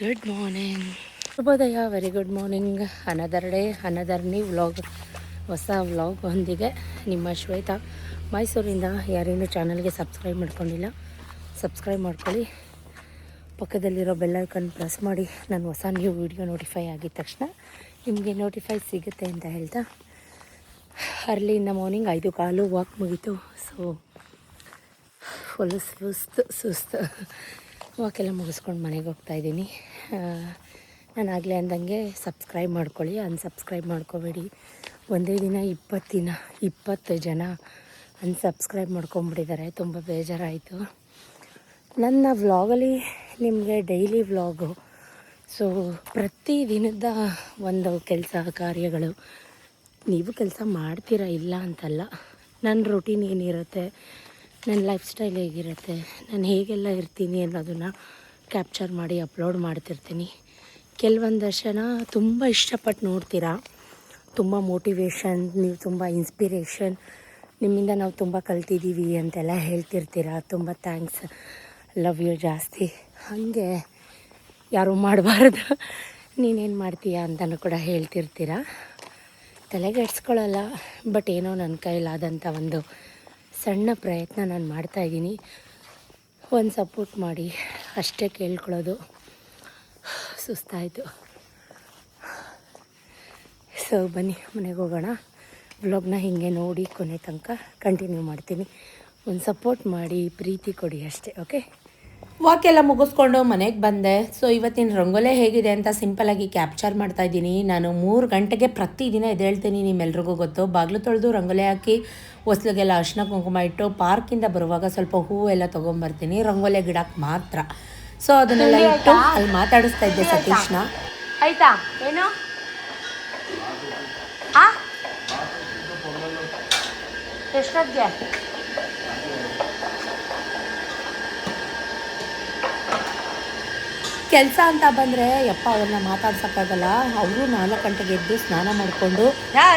Good morning, ಶುಭೋದಯ. Very good morning. Another day, another new vlog, ಹೊಸ vlog ಒಂದಿಗೆ ನಿಮ್ಮ ಶ್ವೇತಾ ಮೈಸೂರಿಂದ. ಯಾರೇನು ಚಾನಲ್ಗೆ ಸಬ್ಸ್ಕ್ರೈಬ್ ಮಾಡ್ಕೊಂಡಿಲ್ಲ, ಸಬ್ಸ್ಕ್ರೈಬ್ ಮಾಡ್ಕೊಳ್ಳಿ. ಪಕ್ಕದಲ್ಲಿರೋ ಬೆಲ್ ಐಕಾನ್ ಪ್ರೆಸ್ ಮಾಡಿ. ನಾನು ಹೊಸ ನ್ಯೂ ವಿಡಿಯೋ ನೋಟಿಫೈ ಆಗಿದ ತಕ್ಷಣ ನಿಮಗೆ ನೋಟಿಫೈ ಸಿಗುತ್ತೆ ಅಂತ ಹೇಳ್ತಾ, early in the morning 5:15 walk ಮುಗೀತು. ಸೊ ಫುಲ್ ಸುಸ್ತು ವಾಕೆಲ್ಲ ಮುಗಿಸ್ಕೊಂಡು ಮನೆಗೆ ಹೋಗ್ತಾಯಿದ್ದೀನಿ. ನಾನು ಆಗಲೇ ಅಂದಂಗೆ ಸಬ್ಸ್ಕ್ರೈಬ್ ಮಾಡ್ಕೊಳ್ಳಿ, ಅನ್ಸಬ್ಸ್ಕ್ರೈಬ್ ಮಾಡ್ಕೋಬೇಡಿ. ಒಂದೇ ದಿನ 20 ಜನ ಅನ್ಸಬ್ಸ್ಕ್ರೈಬ್ ಮಾಡ್ಕೊಂಬಿಟ್ಟಿದ್ದಾರೆ. ತುಂಬ ಬೇಜಾರಾಯಿತು. ನನ್ನ ವ್ಲಾಗಲ್ಲಿ ನಿಮಗೆ ಡೈಲಿ ವ್ಲಾಗು, ಸೊ ಪ್ರತಿ ದಿನದ ಒಂದು ಕೆಲಸ ಕಾರ್ಯಗಳು. ನೀವು ಕೆಲಸ ಮಾಡ್ತೀರಾ, ಇಲ್ಲ ಅಂತಲ್ಲ. ನನ್ನ ರೂಟೀನ್ ಏನಿರುತ್ತೆ, ನನ್ನ ಲೈಫ್ ಸ್ಟೈಲ್ ಹೇಗಿರುತ್ತೆ, ನಾನು ಹೇಗೆಲ್ಲ ಇರ್ತೀನಿ ಅನ್ನೋದನ್ನು ಕ್ಯಾಪ್ಚರ್ ಮಾಡಿ ಅಪ್ಲೋಡ್ ಮಾಡ್ತಿರ್ತೀನಿ. ಕೆಲವೊಂದಷ್ಟು ಜನ ತುಂಬ ಇಷ್ಟಪಟ್ಟು ನೋಡ್ತೀರಾ, ತುಂಬ ಮೋಟಿವೇಶನ್, ನೀವು ತುಂಬ ಇನ್ಸ್ಪಿರೇಷನ್, ನಿಮ್ಮಿಂದ ನಾವು ತುಂಬ ಕಲ್ತಿದ್ದೀವಿ ಅಂತೆಲ್ಲ ಹೇಳ್ತಿರ್ತೀರ. ತುಂಬ ಥ್ಯಾಂಕ್ಸ್, ಲವ್ ಯು ಜಾಸ್ತಿ. ಹಾಗೆ ಯಾರೂ ಮಾಡಬಾರ್ದು, ನೀನೇನು ಮಾಡ್ತೀಯಾ ಅಂತಲೂ ಕೂಡ ಹೇಳ್ತಿರ್ತೀರ. ತಲೆಗೆಡ್ಸ್ಕೊಳ್ಳಲ್ಲ, ಬಟ್ ಏನೋ ನನ್ನ ಕೈಲಾದಂಥ ಒಂದು ಸಣ್ಣ ಪ್ರಯತ್ನ ನಾನು ಮಾಡ್ತಾಯಿದ್ದೀನಿ. ಒಂದು ಸಪೋರ್ಟ್ ಮಾಡಿ ಅಷ್ಟೇ ಕೇಳ್ಕೊಳ್ಳೋದು. ಸುಸ್ತಾಯಿತು. ಸೊ ಬನ್ನಿ ಮನೆಗೆ ಹೋಗೋಣ. ವ್ಲಾಗ್ನ ಹೀಗೆ ನೋಡಿ ಕೊನೆ ತನಕ ಕಂಟಿನ್ಯೂ ಮಾಡ್ತೀನಿ. ಒಂದು ಸಪೋರ್ಟ್ ಮಾಡಿ, ಪ್ರೀತಿ ಕೊಡಿ ಅಷ್ಟೇ. ಓಕೆ, ವಾಕೆಲ್ಲ ಮುಗಿಸ್ಕೊಂಡು ಮನೆಗೆ ಬಂದೆ. ಸೊ ಇವತ್ತಿನ ರಂಗೋಲೆ ಹೇಗಿದೆ ಅಂತ ಸಿಂಪಲಾಗಿ ಕ್ಯಾಪ್ಚರ್ ಮಾಡ್ತಾಯಿದ್ದೀನಿ. ನಾನು 3 ಗಂಟೆಗೆ ಪ್ರತಿದಿನ ಎದ್ದೇಳ್ತೀನಿ, ನಿಮ್ಮೆಲ್ರಿಗೂ ಗೊತ್ತು. ಬಾಗಿಲು ತೊಳೆದು ರಂಗೋಲೆ ಹಾಕಿ ಹೊಸ್ಲಿಗೆಲ್ಲ ಅರಿಶಿನ ಕುಂಕುಮ ಇಟ್ಟು ಪಾರ್ಕಿಂದ ಬರುವಾಗ ಸ್ವಲ್ಪ ಹೂವು ಎಲ್ಲ ತೊಗೊಂಬರ್ತೀನಿ, ರಂಗೋಲೆ ಗಿಡಕ್ಕೆ ಮಾತ್ರ. ಸೊ ಅದನ್ನೆಲ್ಲ ಇಟ್ಟು ಅಲ್ಲಿ ಮಾತಾಡಿಸ್ತಾ ಇದ್ದೆ ಸತೀಶ್ನ. ಆಯ್ತಾ ಏನು ಎಷ್ಟೊತ್ತಿಗೆ ಕೆಲಸ ಅಂತ ಬಂದರೆ ಯಪ್ಪ ಅವ್ರನ್ನ ಮಾತಾಡ್ಸೋಕ್ಕಾಗಲ್ಲ. ಅವರು 4 ಗಂಟೆಗೆ ಎದ್ದು ಸ್ನಾನ ಮಾಡಿಕೊಂಡು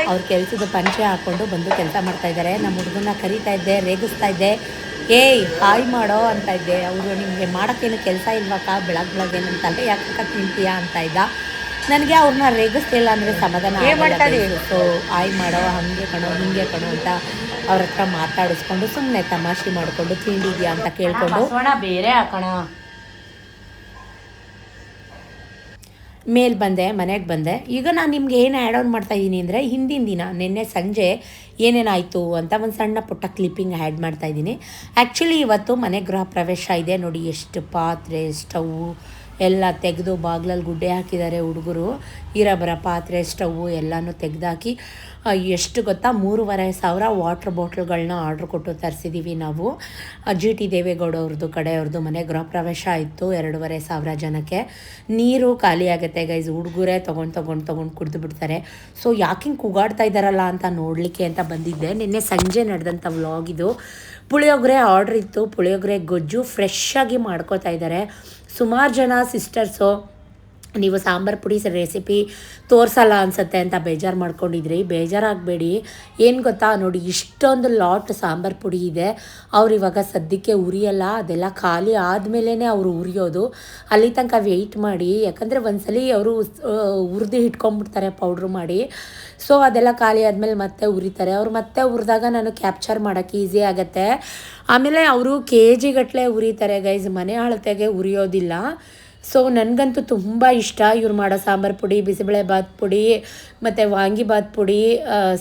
ಅವ್ರ ಕೆಲಸದ ಪಂಚೆ ಹಾಕ್ಕೊಂಡು ಬಂದು ಕೆಲಸ ಮಾಡ್ತಾಯಿದ್ದಾರೆ. ನಮ್ಮ ಹುಡುಗನ ಕರೀತಾ ಇದ್ದೆ, ರೇಗಿಸ್ತಾ ಇದ್ದೆ, ಏಯ್ ಹಾಯ್ ಮಾಡೋ ಅಂತ ಇದ್ದೆ. ಅವರು ನಿಮಗೆ ಮಾಡೋಕ್ಕೇನು ಕೆಲಸ ಇಲ್ವಾಕ, ಬೆಳಗ್ಗೆನಂತಲ್ಲ ಯಾಕೆ ತಿಂತೀಯಾ ಅಂತ ಇದ್ದ. ನನಗೆ ಅವ್ರನ್ನ ರೇಗಿಸ್ತಿಲ್ಲ ಅಂದರೆ ಸಮಾಧಾನ ಆಗಲ್ಲ. ಸೊ ಹಾಯ್ ಮಾಡೋ, ಹಾಗೆ ಕಣೋ ಹಿಂಗೆ ಕಣೋ ಅಂತ ಅವ್ರ ಹತ್ರ ಮಾತಾಡಿಸ್ಕೊಂಡು ಸುಮ್ಮನೆ ತಮಾಷೆ ಮಾಡಿಕೊಂಡು ತಿಂಡಿದ್ಯಾ ಅಂತ ಕೇಳ್ಕೊಂಡು ಬೇರೆ ಹಾಕೋಣ. ಮೇಲೆ ಬಂದೆ, ಮನೆಗೆ ಬಂದೆ. ಈಗ ನಾನು ನಿಮ್ಗೆ ಏನು ಆ್ಯಡ್ ಆನ್ ಮಾಡ್ತಾಯಿದ್ದೀನಿ ಅಂದರೆ, ಹಿಂದಿನ ದಿನ ನಿನ್ನೆ ಸಂಜೆ ಏನೇನಾಯಿತು ಅಂತ ಒಂದು ಸಣ್ಣ ಪುಟ್ಟ ಕ್ಲಿಪ್ಪಿಂಗ್ ಆ್ಯಡ್ ಮಾಡ್ತಾಯಿದ್ದೀನಿ. ಆ್ಯಕ್ಚುಲಿ ಇವತ್ತು ಮನೆ ಗೃಹ ಪ್ರವೇಶ ಇದೆ. ನೋಡಿ ಎಷ್ಟು ಪಾತ್ರೆ, ಸ್ಟವ್ವು ಎಲ್ಲ ತೆಗೆದು ಬಾಗಿಲಲ್ಲಿ ಗುಡ್ಡೆ ಹಾಕಿದ್ದಾರೆ ಹುಡುಗರು. ಇರಬರ ಪಾತ್ರೆ, ಸ್ಟವ್ವು ಎಲ್ಲನೂ ತೆಗೆದಾಕಿ ಎಷ್ಟು ಗೊತ್ತಾ, 3,500 ವಾಟ್ರ್ ಬಾಟ್ಲ್ಗಳನ್ನ ಆರ್ಡ್ರ್ ಕೊಟ್ಟು ತರಿಸಿದ್ದೀವಿ ನಾವು. GT ದೇವೇಗೌಡ ಅವ್ರದ್ದು ಕಡೆಯವ್ರದ್ದು ಮನೆ ಗೃಹ ಪ್ರವೇಶ ಇತ್ತು. 2,500 ಜನಕ್ಕೆ. ನೀರು ಖಾಲಿ ಆಗುತ್ತೆ ಗೈಸ್, ಹುಡುಗರೇ ತೊಗೊಂಡು ಕುಡಿದು ಬಿಡ್ತಾರೆ. ಸೊ ಯಾಕಿಂಗೆ ಕೂಗಾಡ್ತಾ ಇದ್ದಾರಲ್ಲ ಅಂತ ನೋಡಲಿಕ್ಕೆ ಅಂತ ಬಂದಿದ್ದೆ. ನಿನ್ನೆ ಸಂಜೆ ನಡೆದಂಥ ವ್ಲಾಗ್ ಇದು. ಪುಳಿಯೋಗರೆ ಆರ್ಡ್ರ್ ಇತ್ತು, ಪುಳಿಯೋಗರೆ ಗೊಜ್ಜು ಫ್ರೆಶ್ಶಾಗಿ ಮಾಡ್ಕೋತಾ ಇದ್ದಾರೆ. ಸುಮಾರು ಜನ ಸಿಸ್ಟರ್ಸು ನೀವು ಸಾಂಬಾರು ಪುಡಿ ರೆಸಿಪಿ ತೋರಿಸಲ್ಲ ಅನಿಸುತ್ತೆ ಅಂತ ಬೇಜಾರು ಮಾಡ್ಕೊಂಡಿದ್ರಿ. ಬೇಜಾರಾಗಬೇಡಿ. ಏನು ಗೊತ್ತಾ, ನೋಡಿ ಇಷ್ಟೊಂದು ಲಾಟ್ ಸಾಂಬಾರು ಪುಡಿ ಇದೆ. ಅವ್ರು ಇವಾಗ ಸದ್ಯಕ್ಕೆ ಉರಿಯಲ್ಲ, ಅದೆಲ್ಲ ಖಾಲಿ ಆದಮೇಲೆ ಅವರು ಉರಿಯೋದು. ಅಲ್ಲಿ ತನಕ ವೆಯ್ಟ್ ಮಾಡಿ, ಯಾಕಂದರೆ ಒಂದ್ಸಲಿ ಅವರು ಹುರಿದು ಇಟ್ಕೊಂಡ್ಬಿಡ್ತಾರೆ ಪೌಡ್ರು ಮಾಡಿ. ಸೊ ಅದೆಲ್ಲ ಖಾಲಿ ಆದಮೇಲೆ ಮತ್ತೆ ಉರಿತಾರೆ. ಅವ್ರು ಮತ್ತೆ ಹುರಿದಾಗ ನಾನು ಕ್ಯಾಪ್ಚರ್ ಮಾಡೋಕ್ಕೆ ಈಸಿ ಆಗುತ್ತೆ. ಆಮೇಲೆ ಅವರು KG ಗಟ್ಟಲೆ ಉರಿತಾರೆ ಗೈಸ್, ಮನೆ ಅಳತೆಗೆ ಉರಿಯೋದಿಲ್ಲ. ಸೊ ನನಗಂತೂ ತುಂಬ ಇಷ್ಟ ಇವ್ರು ಮಾಡೋ ಸಾಂಬಾರು ಪುಡಿ, ಬಿಸಿಬೇಳೆ ಬಾತ್ ಪುಡಿ ಮತ್ತು ವಾಂಗಿಬಾತ್ ಪುಡಿ,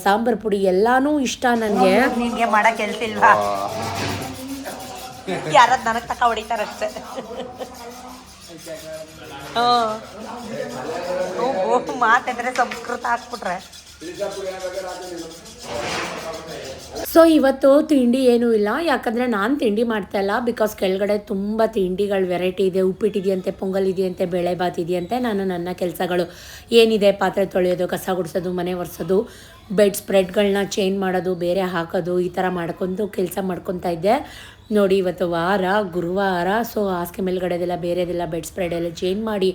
ಸಾಂಬಾರು ಪುಡಿ ಎಲ್ಲನೂ ಇಷ್ಟ ನನಗೆ. ನಿನಗೆ ಮಾಡೋ ಕೆಲಸ ಇಲ್ವಾ? ಯಾರದ್ದು ನನಗೆ ತಕ ಹೊಡಿತಾರಷ್ಟೆ. ಮಾತಾಡಿದ್ರೆ ಸಂಸ್ಕೃತ ಹಾಕ್ಬಿಟ್ರೆ. ಸೊ ಇವತ್ತು ತಿಂಡಿ ಏನೂ ಇಲ್ಲ, ಯಾಕಂದರೆ ನಾನು ತಿಂಡಿ ಮಾಡ್ತಾಯಿಲ್ಲ. ಬಿಕಾಸ್ ಕೆಳಗಡೆ ತುಂಬ ತಿಂಡಿಗಳು ವೆರೈಟಿ ಇದೆ. ಉಪ್ಪಿಟ್ಟಿದೆಯಂತೆ, ಪೊಂಗಲ್ ಇದೆಯಂತೆ, ಬೇಳೆ ಬಾತ್ ಇದೆಯಂತೆ. ನಾನು ನನ್ನ ಕೆಲಸಗಳು ಏನಿದೆ, ಪಾತ್ರೆ ತೊಳೆಯೋದು, ಕಸ ಗುಡಿಸೋದು, ಮನೆ ಒರೆಸೋದು, ಬೆಡ್ ಸ್ಪ್ರೆಡ್ಗಳನ್ನ ಚೇಂಜ್ ಮಾಡೋದು, ಬೇರೆ ಹಾಕೋದು, ಈ ಥರ ಮಾಡ್ಕೊಂಡು ಕೆಲಸ ಮಾಡ್ಕೊತಾ ಇದ್ದೆ. ನೋಡಿ ಇವತ್ತು ವಾರ ಗುರುವಾರ. ಸೊ ಹಾಸಿಗೆ ಮೇಲ್ಗಡೆದೆಲ್ಲ ಬೇರೆದೆಲ್ಲ ಬೆಡ್ ಸ್ಪ್ರೆಡ್ ಎಲ್ಲ ಚೇಂಜ್ ಮಾಡಿ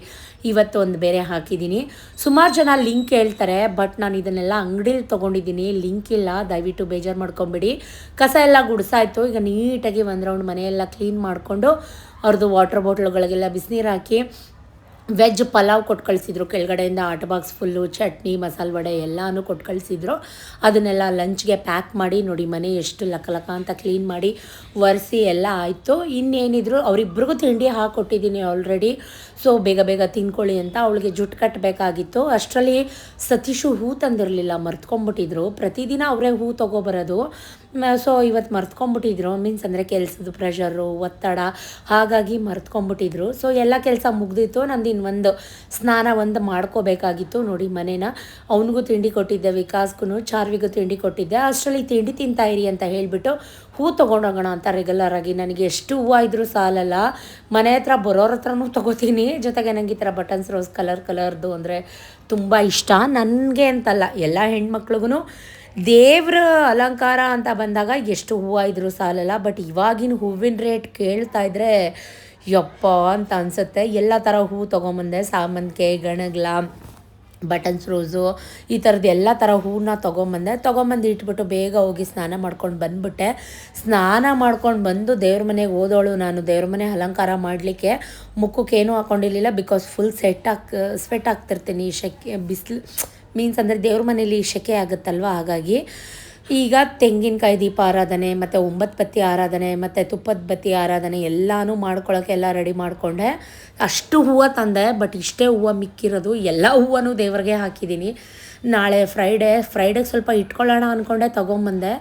ಇವತ್ತು ಒಂದು ಬೇರೆ ಹಾಕಿದ್ದೀನಿ. ಸುಮಾರು ಜನ ಲಿಂಕ್ ಹೇಳ್ತಾರೆ, ಬಟ್ ನಾನು ಇದನ್ನೆಲ್ಲ ಅಂಗಡಿಲಿ ತೊಗೊಂಡಿದ್ದೀನಿ, ಲಿಂಕ್ ಇಲ್ಲ, ದಯವಿಟ್ಟು ಬೇಜಾರು ಮಾಡ್ಕೊಬೇಡಿ. ಕಸ ಎಲ್ಲ ಗುಡಿಸಾಯ್ತು. ಈಗ ನೀಟಾಗಿ ಒಂದು ರೌಂಡ್ ಮನೆಯೆಲ್ಲ ಕ್ಲೀನ್ ಮಾಡಿಕೊಂಡು ಅವ್ರದ್ದು ವಾಟರ್ ಬಾಟ್ಲುಗಳಿಗೆಲ್ಲ ಬಿಸಿನೀರು ಹಾಕಿ ವೆಜ್ ಪಲಾವ್ ಕೊಟ್ಟು ಕಳಿಸಿದ್ರು, ಕೆಳಗಡೆಯಿಂದ ಆಟ ಬಾಕ್ಸ್ ಫುಲ್ಲು ಚಟ್ನಿ ಮಸಾಲೆ ವಡೆ ಎಲ್ಲನೂ ಕೊಟ್ಟು ಕಳಿಸಿದ್ರು. ಅದನ್ನೆಲ್ಲ ಲಂಚ್ಗೆ ಪ್ಯಾಕ್ ಮಾಡಿ ನೋಡಿ, ಮನೆ ಎಷ್ಟು ಲಕ ಅಂತ ಕ್ಲೀನ್ ಮಾಡಿ ಒರೆಸಿ ಎಲ್ಲ ಆಯಿತು. ಇನ್ನೇನಿದ್ರು ಅವರಿಬ್ರಿಗೂ ತಿಂಡಿ ಹಾಕ್ಕೊಟ್ಟಿದ್ದೀನಿ ಆಲ್ರೆಡಿ. ಸೊ ಬೇಗ ಬೇಗ ತಿನ್ಕೊಳ್ಳಿ ಅಂತ. ಅವಳಿಗೆ ಜುಟ್ಟು ಕಟ್ಟಬೇಕಾಗಿತ್ತು. ಅಷ್ಟರಲ್ಲಿ ಸತೀಶು ಹೂ ತಂದಿರಲಿಲ್ಲ, ಮರ್ತ್ಕೊಂಡ್ಬಿಟ್ಟಿದ್ರು. ಪ್ರತಿದಿನ ಅವರೇ ಹೂ ತೊಗೊಬರೋದು. ಸೊ ಇವತ್ತು ಮರ್ತ್ಕೊಂಡ್ಬಿಟ್ಟಿದ್ರು, ಮೀನ್ಸ್ ಅಂದರೆ ಕೆಲಸದ ಪ್ರೆಷರು, ಒತ್ತಡ, ಹಾಗಾಗಿ ಮರ್ತ್ಕೊಂಡ್ಬಿಟ್ಟಿದ್ರು. ಸೊ ಎಲ್ಲ ಕೆಲಸ ಮುಗ್ದಿತ್ತು. ನಂದು ಇನ್ನೊಂದು ಸ್ನಾನ ಒಂದು ಮಾಡ್ಕೋಬೇಕಾಗಿತ್ತು. ನೋಡಿ ಮನೇನ ಅವನಿಗೂ ತಿಂಡಿ ಕೊಟ್ಟಿದ್ದೆ, ವಿಕಾಸ್ಗೂ ಚಾರ್ವಿಗೂ ತಿಂಡಿ ಕೊಟ್ಟಿದ್ದೆ. ಅಷ್ಟರಲ್ಲಿ ತಿಂಡಿ ತಿಂತಾಯಿರಿ ಅಂತ ಹೇಳಿಬಿಟ್ಟು ಹೂ ತೊಗೊಂಡೋಗೋಣ ಅಂತ ರೆಗ್ಯುಲರಾಗಿ. ನನಗೆ ಎಷ್ಟು ಹೂವು ಇದ್ರೂ ಸಾಲಲ್ಲ, ಮನೆ ಹತ್ರ ಬರೋರ ಹತ್ರನೂ ತೊಗೋತೀನಿ. ಜೊತೆಗೆ ನನಗೆ ಈ ಥರ ಬಟನ್ಸ್ ರೋಸ್ ಕಲರ್ದು ಅಂದರೆ ತುಂಬ ಇಷ್ಟ. ನನಗೆ ಅಂತಲ್ಲ, ಎಲ್ಲ ಹೆಣ್ಮಕ್ಳಿಗೂ ದೇವ್ರ ಅಲಂಕಾರ ಅಂತ ಬಂದಾಗ ಎಷ್ಟು ಹೂವು ಇದ್ರೂ ಸಾಲಲ್ಲ. ಬಟ್ ಇವಾಗಿನ ಹೂವಿನ ರೇಟ್ ಕೇಳ್ತಾ ಇದ್ರೆ ಯಪ್ಪ ಅಂತ ಅನಿಸುತ್ತೆ. ಎಲ್ಲ ಥರ ಹೂವು ತೊಗೊಂಬಂದೆ, ಸಾಮಂತಿಗೆ, ಗಣಗ್ಲ, ಬಟನ್ಸ್ ರೋಸು, ಈ ಥರದ್ದು ಎಲ್ಲ ಥರ ಹೂವನ್ನ ತೊಗೊಂಬಂದು ಇಟ್ಬಿಟ್ಟು ಬೇಗ ಹೋಗಿ ಸ್ನಾನ ಮಾಡ್ಕೊಂಡು ಬಂದುಬಿಟ್ಟೆ. ಸ್ನಾನ ಮಾಡ್ಕೊಂಡು ಬಂದು ದೇವ್ರ ಮನೆಗೆ ಹೋದವಳು ನಾನು. ದೇವ್ರ ಮನೆ ಅಲಂಕಾರ ಮಾಡಲಿಕ್ಕೆ ಮುಖಕ್ಕೇನೂ ಹಾಕ್ಕೊಂಡಿರಲಿಲ್ಲ, ಬಿಕಾಸ್ ಫುಲ್ ಸ್ವೆಟ್ ಆಗ್ತಿರ್ತೀನಿ. ಬಿಸಿಲು ಮೀನ್ಸ್ ಅಂದರೆ ದೇವ್ರ ಮನೇಲಿ ಸೆಕೆ ಆಗುತ್ತಲ್ವ, ಹಾಗಾಗಿ. ಈಗ ತೆಂಗಿನಕಾಯಿ ದೀಪ ಆರಾಧನೆ ಮತ್ತು 9 ಬತ್ತಿ ಆರಾಧನೆ ಮತ್ತು ತುಪ್ಪದ ಬತ್ತಿ ಆರಾಧನೆ ಎಲ್ಲನೂ ಮಾಡ್ಕೊಳ್ಳೋಕ್ಕೆ ಎಲ್ಲ ರೆಡಿ ಮಾಡಿಕೊಂಡೆ. ಅಷ್ಟು ಹೂವು ತಂದೆ, ಬಟ್ ಇಷ್ಟೇ ಹೂವು ಮಿಕ್ಕಿರೋದು. ಎಲ್ಲ ಹೂವನೂ ದೇವ್ರಿಗೆ ಹಾಕಿದ್ದೀನಿ. ನಾಳೆ ಫ್ರೈಡೆಗೆ ಸ್ವಲ್ಪ ಇಟ್ಕೊಳ್ಳೋಣ ಅಂದ್ಕೊಂಡೆ, ತೊಗೊಂಬಂದೆ.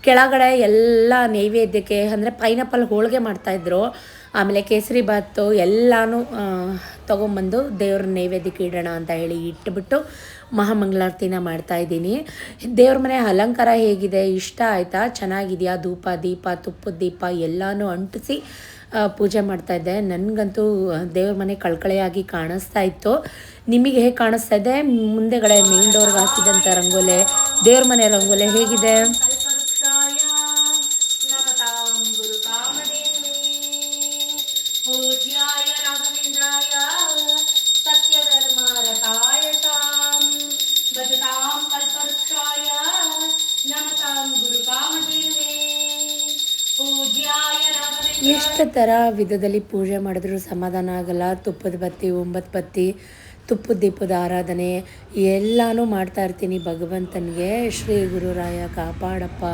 ಕೆಳಗಡೆ ಎಲ್ಲ ನೈವೇದ್ಯಕ್ಕೆ ಅಂದರೆ ಪೈನಾಪಲ್ ಹೋಳಿಗೆ ಮಾಡ್ತಾಯಿದ್ರು, ಆಮೇಲೆ ಕೇಸರಿ ಬಾತು ಎಲ್ಲನೂ ತೊಗೊಂಬಂದು ದೇವ್ರ ನೈವೇದ್ಯಕ್ಕೆ ಇಡೋಣ ಅಂತ ಹೇಳಿ ಇಟ್ಬಿಟ್ಟು ಮಹಾಮಂಗಳಾರತಿನ ಮಾಡ್ತಾಯಿದ್ದೀನಿ. ದೇವ್ರ ಮನೆ ಅಲಂಕಾರ ಹೇಗಿದೆ, ಇಷ್ಟ ಆಯಿತಾ, ಚೆನ್ನಾಗಿದೆಯಾ? ಧೂಪ ದೀಪ ತುಪ್ಪದ ದೀಪ ಎಲ್ಲನೂ ಅಂಟಿಸಿ ಪೂಜೆ ಮಾಡ್ತಾಯಿದ್ದೆ. ನನಗಂತೂ ದೇವ್ರ ಮನೆ ಕಳ್ಕಳೆಯಾಗಿ ಕಾಣಿಸ್ತಾ ಇತ್ತು. ನಿಮಗೆ ಹೇಗೆ ಕಾಣಿಸ್ತಾ ಇದೆ? ಮುಂದೆಗಡೆ ಮೇನ್ ಡೋರ್ಗೆ ಹಾಕಿದಂಥ ರಂಗೋಲೆ, ದೇವ್ರ ಮನೆ ರಂಗೋಲೆ ಹೇಗಿದೆ? ಎಷ್ಟು ಥರ ವಿಧದಲ್ಲಿ ಪೂಜೆ ಮಾಡಿದ್ರೂ ಸಮಾಧಾನ ಆಗಲ್ಲ. ತುಪ್ಪದ ಬತ್ತಿ, 9 ಬತ್ತಿ, ತುಪ್ಪದ ದೀಪದ ಆರಾಧನೆ ಎಲ್ಲನೂ ಮಾಡ್ತಾಯಿರ್ತೀನಿ ಭಗವಂತನಿಗೆ. ಶ್ರೀ ಗುರುರಾಯ ಕಾಪಾಡಪ್ಪ,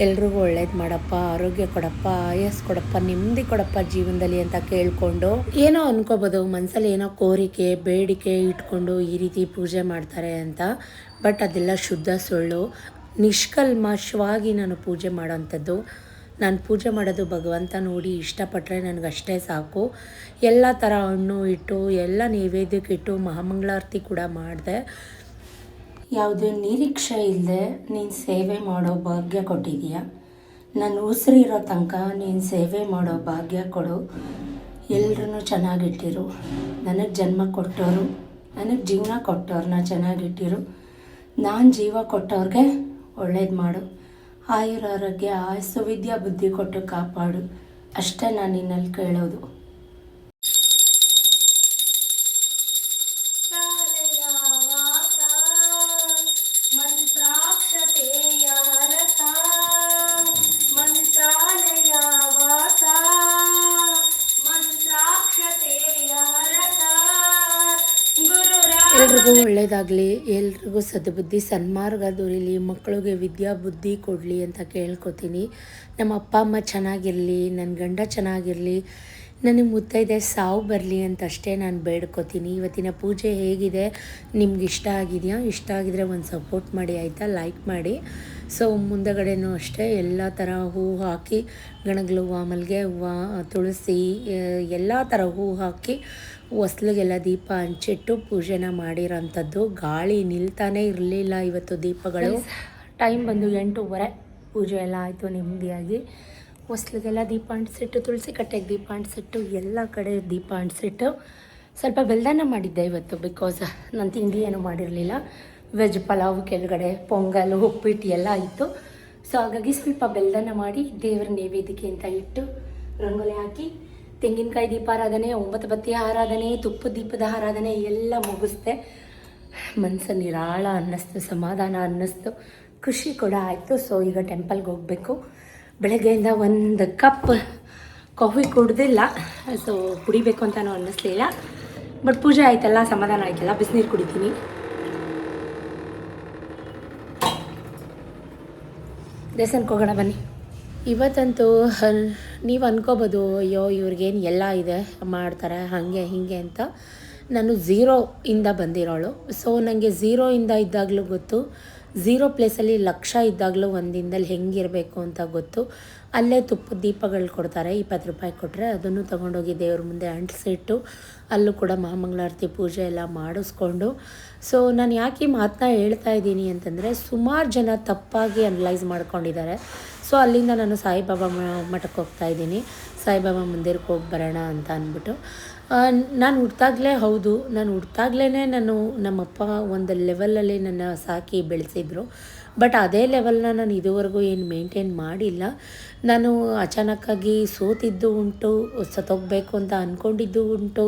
ಎಲ್ರಿಗೂ ಒಳ್ಳೇದು ಮಾಡಪ್ಪ, ಆರೋಗ್ಯ ಕೊಡಪ್ಪ, ಆಯಸ್ ಕೊಡಪ್ಪ, ನೆಮ್ಮದಿ ಕೊಡಪ್ಪ ಜೀವನದಲ್ಲಿ ಅಂತ ಕೇಳಿಕೊಂಡು ಏನೋ ಅನ್ಕೋಬೋದು, ಮನಸ್ಸಲ್ಲಿ ಏನೋ ಕೋರಿಕೆ ಬೇಡಿಕೆ ಇಟ್ಕೊಂಡು ಈ ರೀತಿ ಪೂಜೆ ಮಾಡ್ತಾರೆ ಅಂತ. ಬಟ್ ಅದೆಲ್ಲ ಶುದ್ಧ ಸುಳ್ಳು. ನಿಷ್ಕಲ್ಮಶವಾಗಿ ನಾನು ಪೂಜೆ ಮಾಡೋವಂಥದ್ದು. ನಾನು ಪೂಜೆ ಮಾಡೋದು ಭಗವಂತ ನೋಡಿ ಇಷ್ಟಪಟ್ಟರೆ ನನಗಷ್ಟೇ ಸಾಕು. ಎಲ್ಲ ಥರ ಹಣ್ಣು ಇಟ್ಟು ಎಲ್ಲ ನೈವೇದ್ಯಕ್ಕೆ ಇಟ್ಟು ಮಹಾಮಂಗಳಾರತಿ ಕೂಡ ಮಾಡಿದೆ. ಯಾವುದೇ ನಿರೀಕ್ಷೆ ಇಲ್ಲದೆ ನೀನು ಸೇವೆ ಮಾಡೋ ಭಾಗ್ಯ ಕೊಟ್ಟಿದೀಯ. ನಾನು ಉಸಿರಿರೋ ತನಕ ನೀನು ಸೇವೆ ಮಾಡೋ ಭಾಗ್ಯ ಕೊಡು. ಎಲ್ಲರೂ ಚೆನ್ನಾಗಿಟ್ಟಿರು. ನನಗೆ ಜನ್ಮ ಕೊಟ್ಟವರು, ನನಗೆ ಜೀವನ ಕೊಟ್ಟವ್ರನ್ನ ಚೆನ್ನಾಗಿಟ್ಟಿರು. ನಾನು ಜೀವ ಕೊಟ್ಟವ್ರಿಗೆ ಒಳ್ಳೇದು ಮಾಡು. ಆಯುರಾರೋಗ್ಯ ಆಯಸ್ಸು ವಿದ್ಯಾ ಬುದ್ಧಿ ಕೊಟ್ಟು ಕಾಪಾಡು. ಅಷ್ಟೇ ನಾನು ನಿನ್ನಲ್ಲಿ ಕೇಳೋದು. ಎಲ್ರಿಗೂ ಒಳ್ಳೆಯದಾಗಲಿ, ಎಲ್ರಿಗೂ ಸದ್ಬುದ್ಧಿ ಸನ್ಮಾರ್ಗ ದೊರೀಲಿ, ಮಕ್ಕಳಿಗೆ ವಿದ್ಯಾ ಬುದ್ಧಿ ಕೊಡಲಿ ಅಂತ ಕೇಳ್ಕೊತೀನಿ. ನಮ್ಮ ಅಪ್ಪ ಅಮ್ಮ ಚೆನ್ನಾಗಿರಲಿ, ನನ್ನ ಗಂಡ ಚೆನ್ನಾಗಿರಲಿ, ನನಗೆ ಮುತ್ತೈದೆ ಸಾವು ಬರಲಿ ಅಂತ ಅಷ್ಟೇ ನಾನು ಬೇಡ್ಕೊತೀನಿ. ಇವತ್ತಿನ ಪೂಜೆ ಹೇಗಿದೆ, ನಿಮ್ಗೆ ಇಷ್ಟ ಆಗಿದೆಯಾ? ಇಷ್ಟ ಆಗಿದರೆ ಒಂದು ಸಪೋರ್ಟ್ ಮಾಡಿ ಆಯಿತಾ, ಲೈಕ್ ಮಾಡಿ. ಸೊ ಮುಂದಗಡೆನೂ ಅಷ್ಟೇ ಎಲ್ಲ ಥರ ಹೂವು ಹಾಕಿ, ಗಣಗಲು ಹೂವು, ಮಲ್ಲಿಗೆ ಹೂವು, ತುಳಸಿ ಎಲ್ಲ ಥರ ಹೂವು ಹಾಕಿ ಹೊಸ್ಲಿಗೆಲ್ಲ ದೀಪ ಹಂಚಿಟ್ಟು ಪೂಜೆನ ಮಾಡಿರೋಂಥದ್ದು. ಗಾಳಿ ನಿಲ್ತಾನೇ ಇರಲಿಲ್ಲ ಇವತ್ತು ದೀಪಗಳು. ಟೈಮ್ ಬಂದು 8:30. ಪೂಜೆ ಎಲ್ಲ ಆಯಿತು ನೆಮ್ಮದಿಯಾಗಿ. ಹೊಸ್ಲಿಗೆಲ್ಲ ದೀಪ ಅಂಟಿಸಿಟ್ಟು, ತುಳಸಿ ಕಟ್ಟೆಗೆ ದೀಪ ಅಂಟಿಸಿಟ್ಟು, ಎಲ್ಲ ಕಡೆ ದೀಪ ಅಂಟಿಸಿಟ್ಟು ಸ್ವಲ್ಪ ಬೆಲ್ದಾನ ಮಾಡಿದ್ದೆ ಇವತ್ತು. ಬಿಕಾಸ್ ನಾನು ತಿಂಡಿ ಏನೂ ಮಾಡಿರಲಿಲ್ಲ. ವೆಜ್ ಪಲಾವ್ ಕೆಳಗಡೆ, ಪೊಂಗಲ್, ಉಪ್ಪಿಟ್ಟು ಎಲ್ಲ ಇತ್ತು. ಸೊ ಹಾಗಾಗಿ ಸ್ವಲ್ಪ ಬೆಲ್ದಾನ ಮಾಡಿ ದೇವರ ನೈವೇದ್ಯಕ್ಕೆ ಅಂತ ಇಟ್ಟು ರಂಗೋಲಿ ಹಾಕಿ ತೆಂಗಿನಕಾಯಿ ದೀಪಾರಾಧನೆ, 9 ಬತ್ತಿ ಆರಾಧನೆ, ತುಪ್ಪದ ದೀಪದ ಆರಾಧನೆ ಎಲ್ಲ ಮುಗಿಸ್ದೆ. ಮನಸ್ಸು ನಿರಾಳ ಅನ್ನಿಸ್ತು, ಸಮಾಧಾನ ಅನ್ನಿಸ್ತು, ಖುಷಿ ಕೂಡ ಆಯಿತು. ಸೊ ಈಗ ಟೆಂಪಲ್ಗೆ ಹೋಗಬೇಕು. ಬೆಳಗ್ಗೆಯಿಂದ 1 ಕಪ್ ಕಾಫಿ ಕುಡ್ದಿಲ್ಲ. ಸೊ ಕುಡಿಬೇಕು ಅಂತಲೂ ಅನ್ನಿಸ್ಲಿಲ್ಲ. ಬಟ್ ಪೂಜೆ ಆಯ್ತಲ್ಲ, ಸಮಾಧಾನ ಆಯ್ತಲ್ಲ, ಬಿಸಿನೀರು ಕುಡಿತೀನಿ. ದೇವಸ್ಥಾನಕ್ಕೆ ಹೋಗೋಣ ಬನ್ನಿ. ಇವತ್ತಂತೂ ನೀವು ಅನ್ಕೋಬೋದು, ಅಯ್ಯೋ ಇವ್ರಿಗೇನು ಎಲ್ಲ ಇದೆ ಮಾಡ್ತಾರೆ ಹಾಗೆ ಹೀಗೆ ಅಂತ. ನಾನು ಝೀರೋಯಿಂದ ಬಂದಿರೋಳು. ಸೊ ನನಗೆ ಝೀರೋಯಿಂದ ಇದ್ದಾಗಲೂ ಗೊತ್ತು, ಝೀರೋ ಪ್ಲೇಸಲ್ಲಿ ಲಕ್ಷ ಇದ್ದಾಗಲೂ ಒಂದು ದಿನದಲ್ಲಿ ಹೆಂಗಿರಬೇಕು ಅಂತ ಗೊತ್ತು. ಅಲ್ಲೇ ತುಪ್ಪದ ದೀಪಗಳು ಕೊಡ್ತಾರೆ, 20 ರೂಪಾಯಿ ಕೊಟ್ಟರೆ ಅದನ್ನು ತೊಗೊಂಡೋಗಿ ದೇವ್ರ ಮುಂದೆ ಅಂಟಿಸಿಟ್ಟು ಅಲ್ಲೂ ಕೂಡ ಮಹಾಮಂಗಳಾರತಿ ಪೂಜೆ ಎಲ್ಲ ಮಾಡಿಸ್ಕೊಂಡು. ಸೊ ನಾನು ಯಾಕೆ ಈ ಮಾತನ್ನ ಹೇಳ್ತಾ ಇದ್ದೀನಿ ಅಂತಂದರೆ, ಸುಮಾರು ಜನ ತಪ್ಪಾಗಿ ಅನಲೈಸ್ ಮಾಡ್ಕೊಂಡಿದ್ದಾರೆ. ಸೊ ಅಲ್ಲಿಂದ ನಾನು ಸಾಯಿಬಾಬಾ ಮಠಕ್ಕೆ ಹೋಗ್ತಾ ಇದ್ದೀನಿ, ಸಾಯಿಬಾಬಾ ಮಂದಿರಕ್ಕೆ ಹೋಗಿ ಬರೋಣ ಅಂತ ಅಂದ್ಬಿಟ್ಟು. ನಾನು ಹುಟ್ಟಾಗಲೇ ನಾನು ನಮ್ಮಪ್ಪ ಒಂದು ಲೆವೆಲಲ್ಲಿ ನನ್ನ ಸಾಕಿ ಬೆಳೆಸಿದ್ರು. ಬಟ್ ಅದೇ ಲೆವೆಲ್ನ ನಾನು ಇದುವರೆಗೂ ಏನು ಮೇಂಟೈನ್ ಮಾಡಿಲ್ಲ. ನಾನು ಅಚಾನಕ್ಕಾಗಿ ಸೋತಿದ್ದು ಉಂಟು, ಸತ್ತೋಗಬೇಕು ಅಂತ ಅಂದ್ಕೊಂಡಿದ್ದು ಉಂಟು,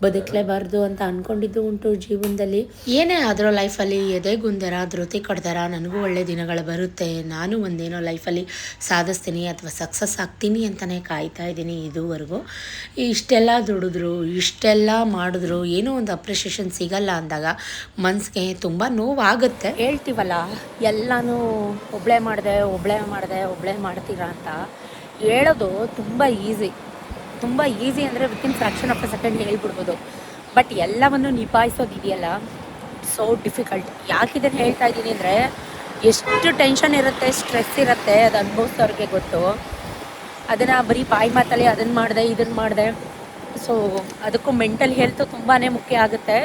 ಬದುಕಲೇಬಾರ್ದು ಅಂತ ಅಂದ್ಕೊಂಡಿದ್ದು ಉಂಟು. ಜೀವನದಲ್ಲಿ ಏನೇ ಆದರೂ ಲೈಫಲ್ಲಿ ಎದೆಗುಂದರ ಧೃತಿ ಕೊಡ್ದಾರ ನನಗೂ ಒಳ್ಳೆ ದಿನಗಳು ಬರುತ್ತೆ, ನಾನು ಒಂದೇನೋ ಲೈಫಲ್ಲಿ ಸಾಧಿಸ್ತೀನಿ ಅಥವಾ ಸಕ್ಸಸ್ ಆಗ್ತೀನಿ ಅಂತಲೇ ಕಾಯ್ತಾ ಇದ್ದೀನಿ ಇದುವರೆಗೂ. ಇಷ್ಟೆಲ್ಲ ದುಡಿದ್ರು, ಇಷ್ಟೆಲ್ಲ ಮಾಡಿದ್ರು ಏನೋ ಒಂದು ಅಪ್ರಿಷಿಯೇಷನ್ ಸಿಗಲ್ಲ ಅಂದಾಗ ಮನಸ್ಸಿಗೆ ತುಂಬ ನೋವಾಗುತ್ತೆ. ಹೇಳ್ತೀವಲ್ಲ, ಎಲ್ಲನೂ ಒಬ್ಬಳೇ ಮಾಡ್ತೀರಾ ಅಂತ ಹೇಳೋದು ತುಂಬ ಈಸಿ ಅಂದರೆ within fraction of a second ಹೇಳ್ಬಿಡ್ಬೋದು. ಬಟ್ ಎಲ್ಲವನ್ನು ನಿಭಾಯಿಸೋದು ಇದೆಯಲ್ಲ, ಸೋ ಡಿಫಿಕಲ್ಟ್. ಯಾಕಿದನ್ನು ಹೇಳ್ತಾ ಇದ್ದೀನಿ ಅಂದರೆ, ಎಷ್ಟು ಟೆನ್ಷನ್ ಇರುತ್ತೆ, ಸ್ಟ್ರೆಸ್ ಇರುತ್ತೆ, ಅದು ಅನುಭವಿಸೋರಿಗೆ ಗೊತ್ತು. ಅದನ್ನು ಬರೀ ಬಾಯಿ ಮಾತಲ್ಲಿ ಅದನ್ನು ಮಾಡಿದೆ ಇದನ್ನು ಮಾಡಿದೆ. ಸೊ ಅದಕ್ಕೂ ಮೆಂಟಲ್ ಹೆಲ್ತು ತುಂಬಾ ಮುಖ್ಯ ಆಗುತ್ತೆ.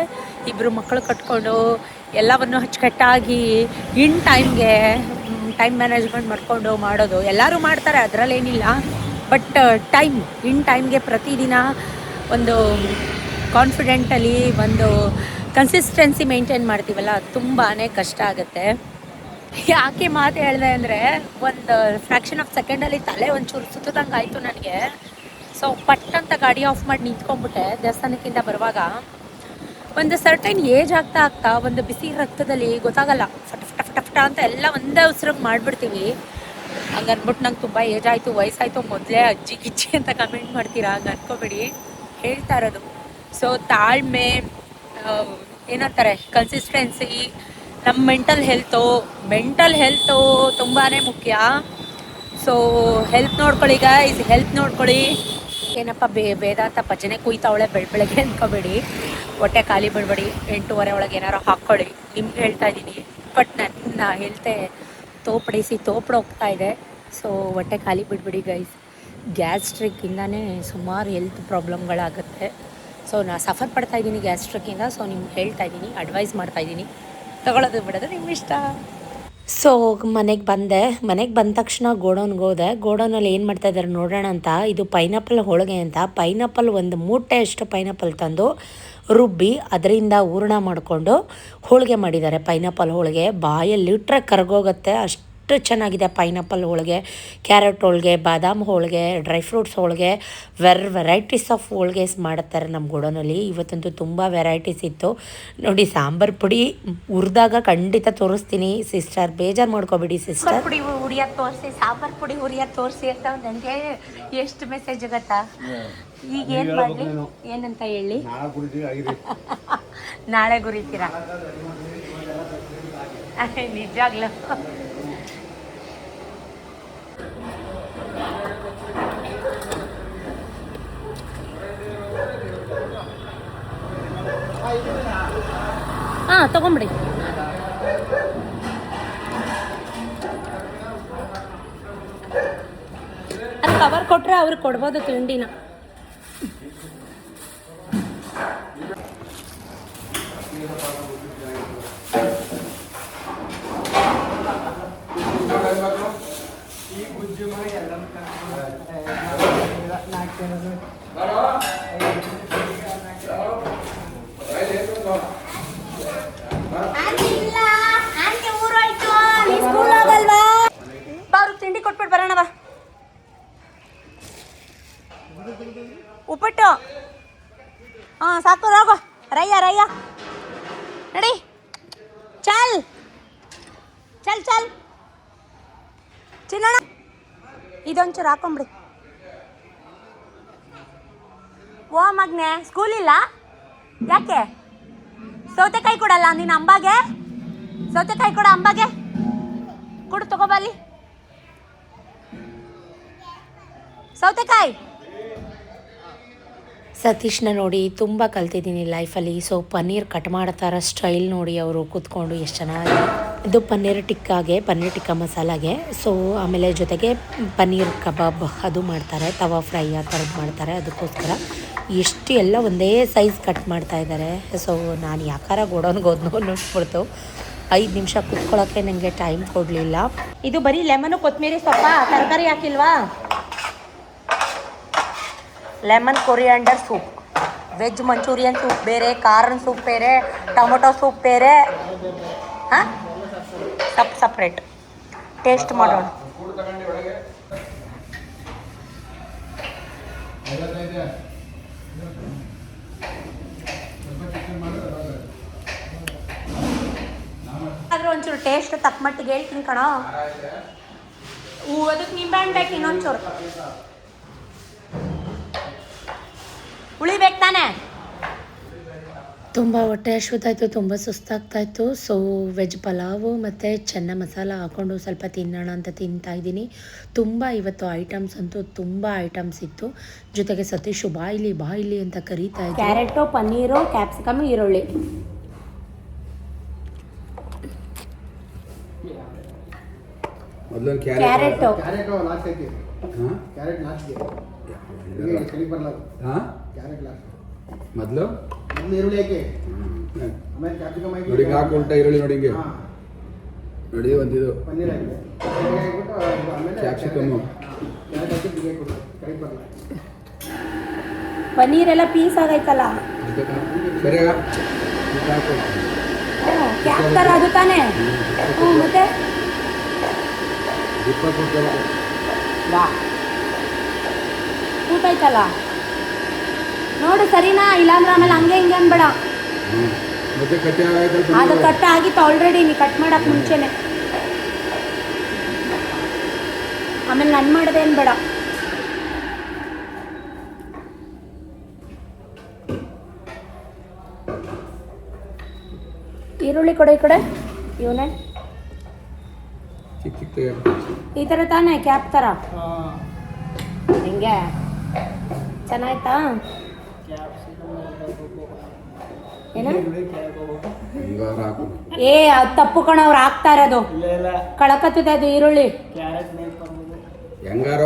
ಇಬ್ಬರು ಮಕ್ಕಳು ಕಟ್ಕೊಂಡು ಎಲ್ಲವನ್ನು ಅಚ್ಚುಕಟ್ಟಾಗಿ ಟೈಮ್ ಮ್ಯಾನೇಜ್ಮೆಂಟ್ ಮಾಡಿಕೊಂಡು ಮಾಡೋದು ಎಲ್ಲರೂ ಮಾಡ್ತಾರೆ, ಅದರಲ್ಲೇನಿಲ್ಲ. ಬಟ್ ಟೈಮ್ಗೆ ಪ್ರತಿದಿನ ಒಂದು ಕಾನ್ಫಿಡೆಂಟಲ್ಲಿ ಒಂದು ಕನ್ಸಿಸ್ಟೆನ್ಸಿ ಮೇಂಟೈನ್ ಮಾಡ್ತೀವಲ್ಲ, ತುಂಬಾ ಕಷ್ಟ ಆಗುತ್ತೆ. ಯಾಕೆ ಮಾತು ಹೇಳಿದೆ ಅಂದರೆ, ಒಂದು ಫ್ರ್ಯಾಕ್ಷನ್ ಆಫ್ ಸೆಕೆಂಡಲ್ಲಿ ತಲೆ ಒಂಚೂರು ಸುತ್ತದಂಗೆ ಆಯಿತು ನನಗೆ. ಸೊ ಪಟ್ಟಂತ ಗಾಡಿ ಆಫ್ ಮಾಡಿ ನಿಂತ್ಕೊಂಡ್ಬಿಟ್ಟೆ ದೇವಸ್ಥಾನಕ್ಕಿಂತ ಬರುವಾಗ. ಒಂದು ಸರ್ಟೈನ್ ಏಜ್ ಆಗ್ತಾ ಒಂದು ಬಿಸಿ ರಕ್ತದಲ್ಲಿ ಗೊತ್ತಾಗಲ್ಲ, ಫಟ ಅಂತ ಎಲ್ಲ ಒಂದೇ ಉಸಿರಾಗಿ ಮಾಡಿಬಿಡ್ತೀವಿ. ಹಂಗನ್ಬಿಟ್ಟು ನಂಗೆ ತುಂಬ ಏಜ್ ಆಯಿತು, ವಯಸ್ಸಾಯಿತು, ಮೊದಲೇ ಅಜ್ಜಿ ಗಿಜ್ಜಿ ಅಂತ ಕಮೆಂಟ್ ಮಾಡ್ತೀರಾ, ಹಂಗೆ ಅನ್ಕೋಬೇಡಿ, ಹೇಳ್ತಾ ಇರೋದು. ಸೊ ತಾಳ್ಮೆ, ಏನಂತಾರೆ ಕನ್ಸಿಸ್ಟೆನ್ಸಿ, ನಮ್ಮ ಮೆಂಟಲ್ ಹೆಲ್ತು ತುಂಬಾ ಮುಖ್ಯ. ಸೊ ಹೆಲ್ತ್ ನೋಡ್ಕೊಳ್ಳಿ ಗೈಸ್, ಹೆಲ್ತ್ ನೋಡ್ಕೊಳ್ಳಿ. ಏನಪ್ಪ ವೇದಾಂತ ಭಜನೆ ಕುಯ್ತಾವಳೆ ಬೆಳಗ್ಗೆ ಅಂದ್ಕೋಬೇಡಿ, ಹೊಟ್ಟೆ ಖಾಲಿ ಬಿಡಬೇಡಿ. 8:30 ಒಳಗೆ ಏನಾರು ಹಾಕ್ಕೊಳ್ಳಿ, ನಿಮ್ಗೆ ಹೇಳ್ತಾ ಇದ್ದೀನಿ. ಬಟ್ ನನ್ನ ಹೆಲ್ತೆ ತೋಪಡೋಗ್ತಾ ಇದೆ. ಸೊ ಹೊಟ್ಟೆ ಖಾಲಿ ಬಿಡ್ಬಿಡಿ ಗೈಸ್. ಗ್ಯಾಸ್ಟ್ರಿಕ್ಕಿಂದನೇ ಸುಮಾರು ಹೆಲ್ತ್ ಪ್ರಾಬ್ಲಮ್ಗಳಾಗುತ್ತೆ. ಸೊ ನಾನು ಸಫರ್ ಪಡ್ತಾ ಇದ್ದೀನಿ ಗ್ಯಾಸ್ಟ್ರಿಕ್ಕಿಂದ. ಸೊ ನಿಮ್ಗೆ ಹೇಳ್ತಾ ಇದ್ದೀನಿ, ಅಡ್ವೈಸ್ ಮಾಡ್ತಾ ಇದ್ದೀನಿ, ತಗೊಳ್ಳೋದು ಬಿಡೋದು ನಿಮ್ಮ ಇಷ್ಟ. ಸೊ ಮನೆಗೆ ಬಂದ ತಕ್ಷಣ ಗೋಡೌನ್ಗೆ ಹೋದೆ. ಗೋಡೌನಲ್ಲಿ ಏನು ಮಾಡ್ತಾಯಿದ್ದಾರೆ ನೋಡೋಣ ಅಂತ. ಇದು ಪೈನಾಪಲ್ ಹೋಳಿಗೆ ಅಂತ, ಪೈನಾಪಲ್ ಒಂದು ಮೂಟೆಯಷ್ಟು ಪೈನಾಪಲ್ ತಂದು ರುಬ್ಬಿ ಅದರಿಂದ ಹೂರಣ ಮಾಡಿಕೊಂಡು ಹೋಳಿಗೆ ಮಾಡಿದ್ದಾರೆ. ಪೈನಾಪಲ್ ಹೋಳಿಗೆ ಬಾಯಲ್ಲಿ ಇಟ್ಟರೆ ಕರಗೋಗುತ್ತೆ, ಅಷ್ಟು ಚೆನ್ನಾಗಿದೆ. ಪೈನಾಪಲ್ ಹೋಳಿಗೆ, ಕ್ಯಾರೆಟ್ ಹೋಳಿಗೆ, ಬಾದಾಮ್ ಹೋಳಿಗೆ, ಡ್ರೈ ಫ್ರೂಟ್ಸ್ ಹೋಳಿಗೆ, ವೆರೈಟೀಸ್ ಆಫ್ ಹೋಳಿಗೆಸ್ ಮಾಡುತ್ತಾರೆ ನಮ್ಮ ಗೋಡೌನಲ್ಲಿ. ಇವತ್ತಂತೂ ತುಂಬ ವೆರೈಟೀಸ್ ಇತ್ತು ನೋಡಿ. ಸಾಂಬಾರು ಪುಡಿ ಹುರಿದಾಗ ಖಂಡಿತ ತೋರಿಸ್ತೀನಿ ಸಿಸ್ಟರ್, ಬೇಜಾರು ಮಾಡ್ಕೋಬೇಡಿ ಸಿಸ್ಟರ್. ಪುಡಿ ಹುರಿಯೋದು ತೋರಿಸಿ, ಸಾಂಬಾರು ಪುಡಿ ಹುರಿಯೋದು ತೋರಿಸಿ ಅಂತ ನನಗೆ ಎಷ್ಟು ಮೆಸೇಜ್ ಗೊತ್ತಾ. ಈಗ ಏನು ಮಾಡಲಿ, ಏನಂತ ಹೇಳಿ, ನಾಳೆ ಗುರಿತೀರಾ ನಿಜಾಗ್ಲೂ. ಹಾಂ ತಗೊಂಬಿಡಿ. ಅದು ಕವರ್ ಕೊಟ್ಟರೆ ಅವ್ರಿಗೆ ಕೊಡ್ಬೋದು ತಿಂಡಿನ. ತಿಂಡಿ ಕೊಟ್ಬಿಟ್ಟು ಬರೋಣ ಬಾ. ಉಪ್ಪಿಟ್ಟು ಹಾಂ ಸಾಕು, ರಾಗೋ ರಯ್ಯ ನಡಿ. ಚಲ್ ಚಿನ್ನಣ್ಣ, ಇದೊಂಚೂರು ಹಾಕೊಂಬಿಡಿ. ಓ ಮಗ್ನೆ ಸ್ಕೂಲ್ ಇಲ್ಲ, ಯಾಕೆ ಸೌತೆಕಾಯಿ ಕೊಡಲ್ಲ ನೀನು ಅಂಬಾಗೆ? ಸೌತೆಕಾಯಿ ಕೊಡ ಅಂಬಾಗೆ, ಕೊಡು ತಗೋಬಲ್ಲಿ ಸೌತೆಕಾಯಿ. ಸತೀಶ್ನ ನೋಡಿ ತುಂಬ ಕಲ್ತಿದ್ದೀನಿ ಲೈಫಲ್ಲಿ. ಸೊ ಪನ್ನೀರ್ ಕಟ್ ಮಾಡ್ತಾರ ಸ್ಟೈಲ್ ನೋಡಿ ಅವರು ಕೂತ್ಕೊಂಡು ಎಷ್ಟು ಚೆನ್ನಾಗಿ. ಇದು ಪನ್ನೀರ್ ಟಿಕ್ಕಾ ಮಸಾಲಾಗೆ. ಸೊ ಆಮೇಲೆ ಜೊತೆಗೆ ಪನ್ನೀರ್ ಕಬಾಬ್ ಅದು ಮಾಡ್ತಾರೆ, ತವಾ ಫ್ರೈ ಆ ಥರದ್ದು ಮಾಡ್ತಾರೆ. ಅದಕ್ಕೋಸ್ಕರ ಎಷ್ಟು ಎಲ್ಲ ಒಂದೇ ಸೈಜ್ ಕಟ್ ಮಾಡ್ತಾ ಇದ್ದಾರೆ. ಸೊ ನಾನು ಯಾಕಾರ ಗೋಡೌನ್ಗೆ ಹೋದ್ನೋ ಅನ್ನಿಸ್ಬಿಡ್ತು. 5 ನಿಮಿಷ ಕುತ್ಕೊಳ್ಳೋಕ್ಕೆ ನನಗೆ ಟೈಮ್ ಕೊಡಲಿಲ್ಲ. ಇದು ಬರೀ ಲೆಮನು ಕೊತ್ತಂಬರಿ ಸೊಪ್ಪ, ತರಕಾರಿ ಹಾಕಿಲ್ವಾ? Lemon coriander soup, veg manchurian soup ಬೇರೆ, ಕಾರ್ನ್ ಸೂಪ್ ಬೇರೆ, ಟೊಮೊಟೊ ಸೂಪ್ ಬೇರೆ, ಹಾಂ ಸಪ್ರೇಟ್. ಟೇಸ್ಟ್ ಮಾಡೋಣ. ಆದರೂ ಒಂಚೂರು ಟೇಸ್ಟ್ ತಕ್ಕ ಮಟ್ಟಿಗೆ ಹೇಳ್ತೀನಿ ಕಣೋ. ಅದಕ್ಕೆ ನಿಂಬೆಹಣ್ಣು ಬೇಕು ಇನ್ನೊಂಚೂರು. ಉಳಿಬೇಕು ತಾನೆ? ತುಂಬ ಹೊಟ್ಟೆ ಹಶ್ವತ್ತಾಯಿತು, ತುಂಬ ಸುಸ್ತಾಗ್ತಾಯಿತ್ತು. ಸೊ ವೆಜ್ ಪಲಾವು ಮತ್ತು ಚೆನ್ನ ಮಸಾಲ ಹಾಕ್ಕೊಂಡು ಸ್ವಲ್ಪ ತಿನ್ನೋಣ ಅಂತ ತಿಂತಾಯಿದ್ದೀನಿ. ತುಂಬ ಇವತ್ತು ಐಟಮ್ಸ್ ಅಂತೂ ತುಂಬ ಐಟಮ್ಸ್ ಇತ್ತು. ಜೊತೆಗೆ ಸತೀಶು ಬಾಯಿಲಿ ಅಂತ ಕರೀತಾ ಇದ್ದೆ. ಕ್ಯಾರೆಟು, ಪನ್ನೀರು, ಕ್ಯಾಪ್ಸಿಕಮ್, ಈರುಳ್ಳಿ. ಕ್ಯಾರೆಟು ಮೊದಲು ಈರುಳ್ಳಿ ಹಾಕಿ, ನೋಡಿ ಹಾಕಿ ಉಲ್ಟಾ ಈರುಳ್ಳಿ ನೋಡಿ ಹಿಂಗೆ ನೋಡಿ. ಒಂದಿದು ಕ್ಯಾಪ್ಸಿಕಮ್ಮು, ಪನ್ನೀರೆಲ್ಲ ಪೀಸ್ ಆಗೈತಲ್ಲ, ಸರಿ ಕ್ಯಾಪ್ತರ ಅದು ತಾನೇ. ಮತ್ತೆ ವಾ ಕೂತೈತಲ್ಲ ನೋಡು, ಸರಿನಾ? ಇಲ್ಲಾಂದ್ರೆ ಆಮೇಲೆ ಹಂಗೆ ಹಿಂಗೆ ಅನ್ಬೇಡ. ಅದು ಕಟ್ ಆಗಿತ್ತು ಆಲ್ರೆಡಿ, ನೀ ಕಟ್ ಮಾಡಕ್ಕೆ ಮುಂಚೆನೆ. ಆಮೇಲೆ ನಾನು ಮಾಡಿದೆ ಅನ್ಬೇಡ. ಈರುಳ್ಳಿ ಕೊಡೆ ಈ ಕಡೆ, ಇವನೇ ಈ ಥರ ತಾನೇ ಕ್ಯಾಪ್ ಥರ ಹಿಂಗೆ ಚೆನ್ನಾಯ್ತಾ? ಏನ ಅದು ತಪ್ಪು ಕಣ, ಅವ್ರು ಹಾಕ್ತಾ ಇರೋದು ಕಳಕತ್ತದೆ ಅದು ಈರುಳ್ಳಿ. ಹೆಂಗಾರ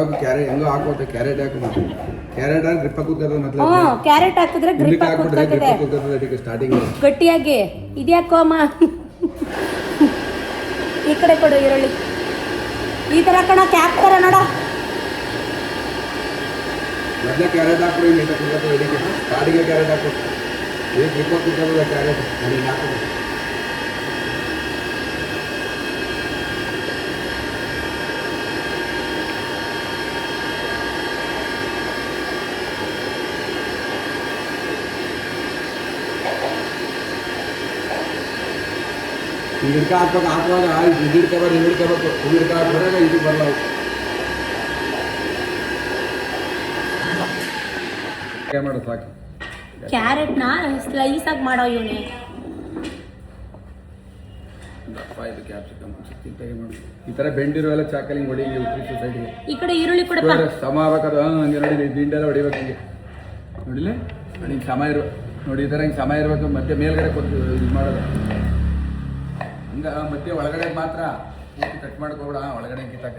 ಹೆಂಗೋ ಹಾಕೋತ ಕ್ಯಾರೆಟ್ ಹಾಕೋದು, ಕ್ಯಾರೆಟ್ ಗ್ರಿಪ್ ಕೂತದ ಮೊದಲು. ಕ್ಯಾರೆಟ್ ಹಾಕಿದ್ರೆ ಗ್ರಿಪ್ ಕೂತದೆ ಸ್ಟಾರ್ಟಿಂಗ್ ಗಟ್ಟಿಯಾಗಿ. ಇದ್ಯಾಕೋ ಅಮ್ಮ ಈ ಕಡೆ ಕೊಡು ಈರುಳ್ಳಿ. ಈ ಥರ ಕಣ ಕ್ಯಾಪ್ ಥರ ನೋಡ. ಮೊದಲೇ ಕ್ಯಾರೆಟ್ ಹಾಕ್ಬಿಡಿ, ಸ್ಟಾರ್ಟಿಂಗ್ ಕ್ಯಾರೆಟ್ ಹಾಕೋ. ಈಗ ಗ್ರಿಪ್ ಕೂತದ ಕ್ಯಾರೆಟ್ ಹಾಕೋದು. ಹಿಡ್ಕ ಹಾಕ್ಬೇಕು, ಹಾಕುವಾಗ ಹಿಡ್ಕೋಬಾರ್ದು, ಹಿಡ್ಕೋಬೇಕು. ಹಿಡ್ಕ ಹಾಕಿದಾಗ ಇದು ಬರಲ್ಲ. ಮಾಡು ಸಾಕು. ಕ್ಯಾರೆಟ್ನ ಸ್ಲೈಸ್ ಆಗಿ ಮಾಡೋ ಇವನೇ. ದಪ್ಪ ಇದು ಕ್ಯಾಪ್ಸಿಕಮ್ ಚಿಕ್ಕದಾಗಿ ಮಾಡು. ಈ ಥರ ಬೆಂಡಿರೋ ಎಲ್ಲ ಚಾಕಲಿ ಹೊಡಿ ಉತ್ತರಿಸು ಸೈಡ್ಗೆ. ಈ ಕಡೆ ಈರುಳ್ಳಿ ಕೊಡಪ್ಪ. ಸಮ ಆಗ್ಬೇಕದು. ಹಂಗೆ ನೋಡಿ ದಿಂಡೆಲ್ಲ ಹೊಡಿಬೇಕು ಹಿಂಗೆ ನೋಡಿಲ್ಲ. ಹಿಂಗೆ ಸಮ ಇರ್ಬೇಕು ನೋಡಿ, ಈ ಥರ ಹಿಂಗೆ ಸಮ ಇರಬೇಕು. ಮತ್ತೆ ಮೇಲ್ಗಡೆ ಕೊಟ್ಟು ಇದು ಮಾಡೋದು ಹಂಗೆ. ಮತ್ತೆ ಒಳಗಡೆ ಮಾತ್ರ ಪೂರ್ತಿ ಕಟ್ ಮಾಡ್ಕೊಬೇಡ, ಒಳಗಡೆ ಕಿತ್ತಾಕ.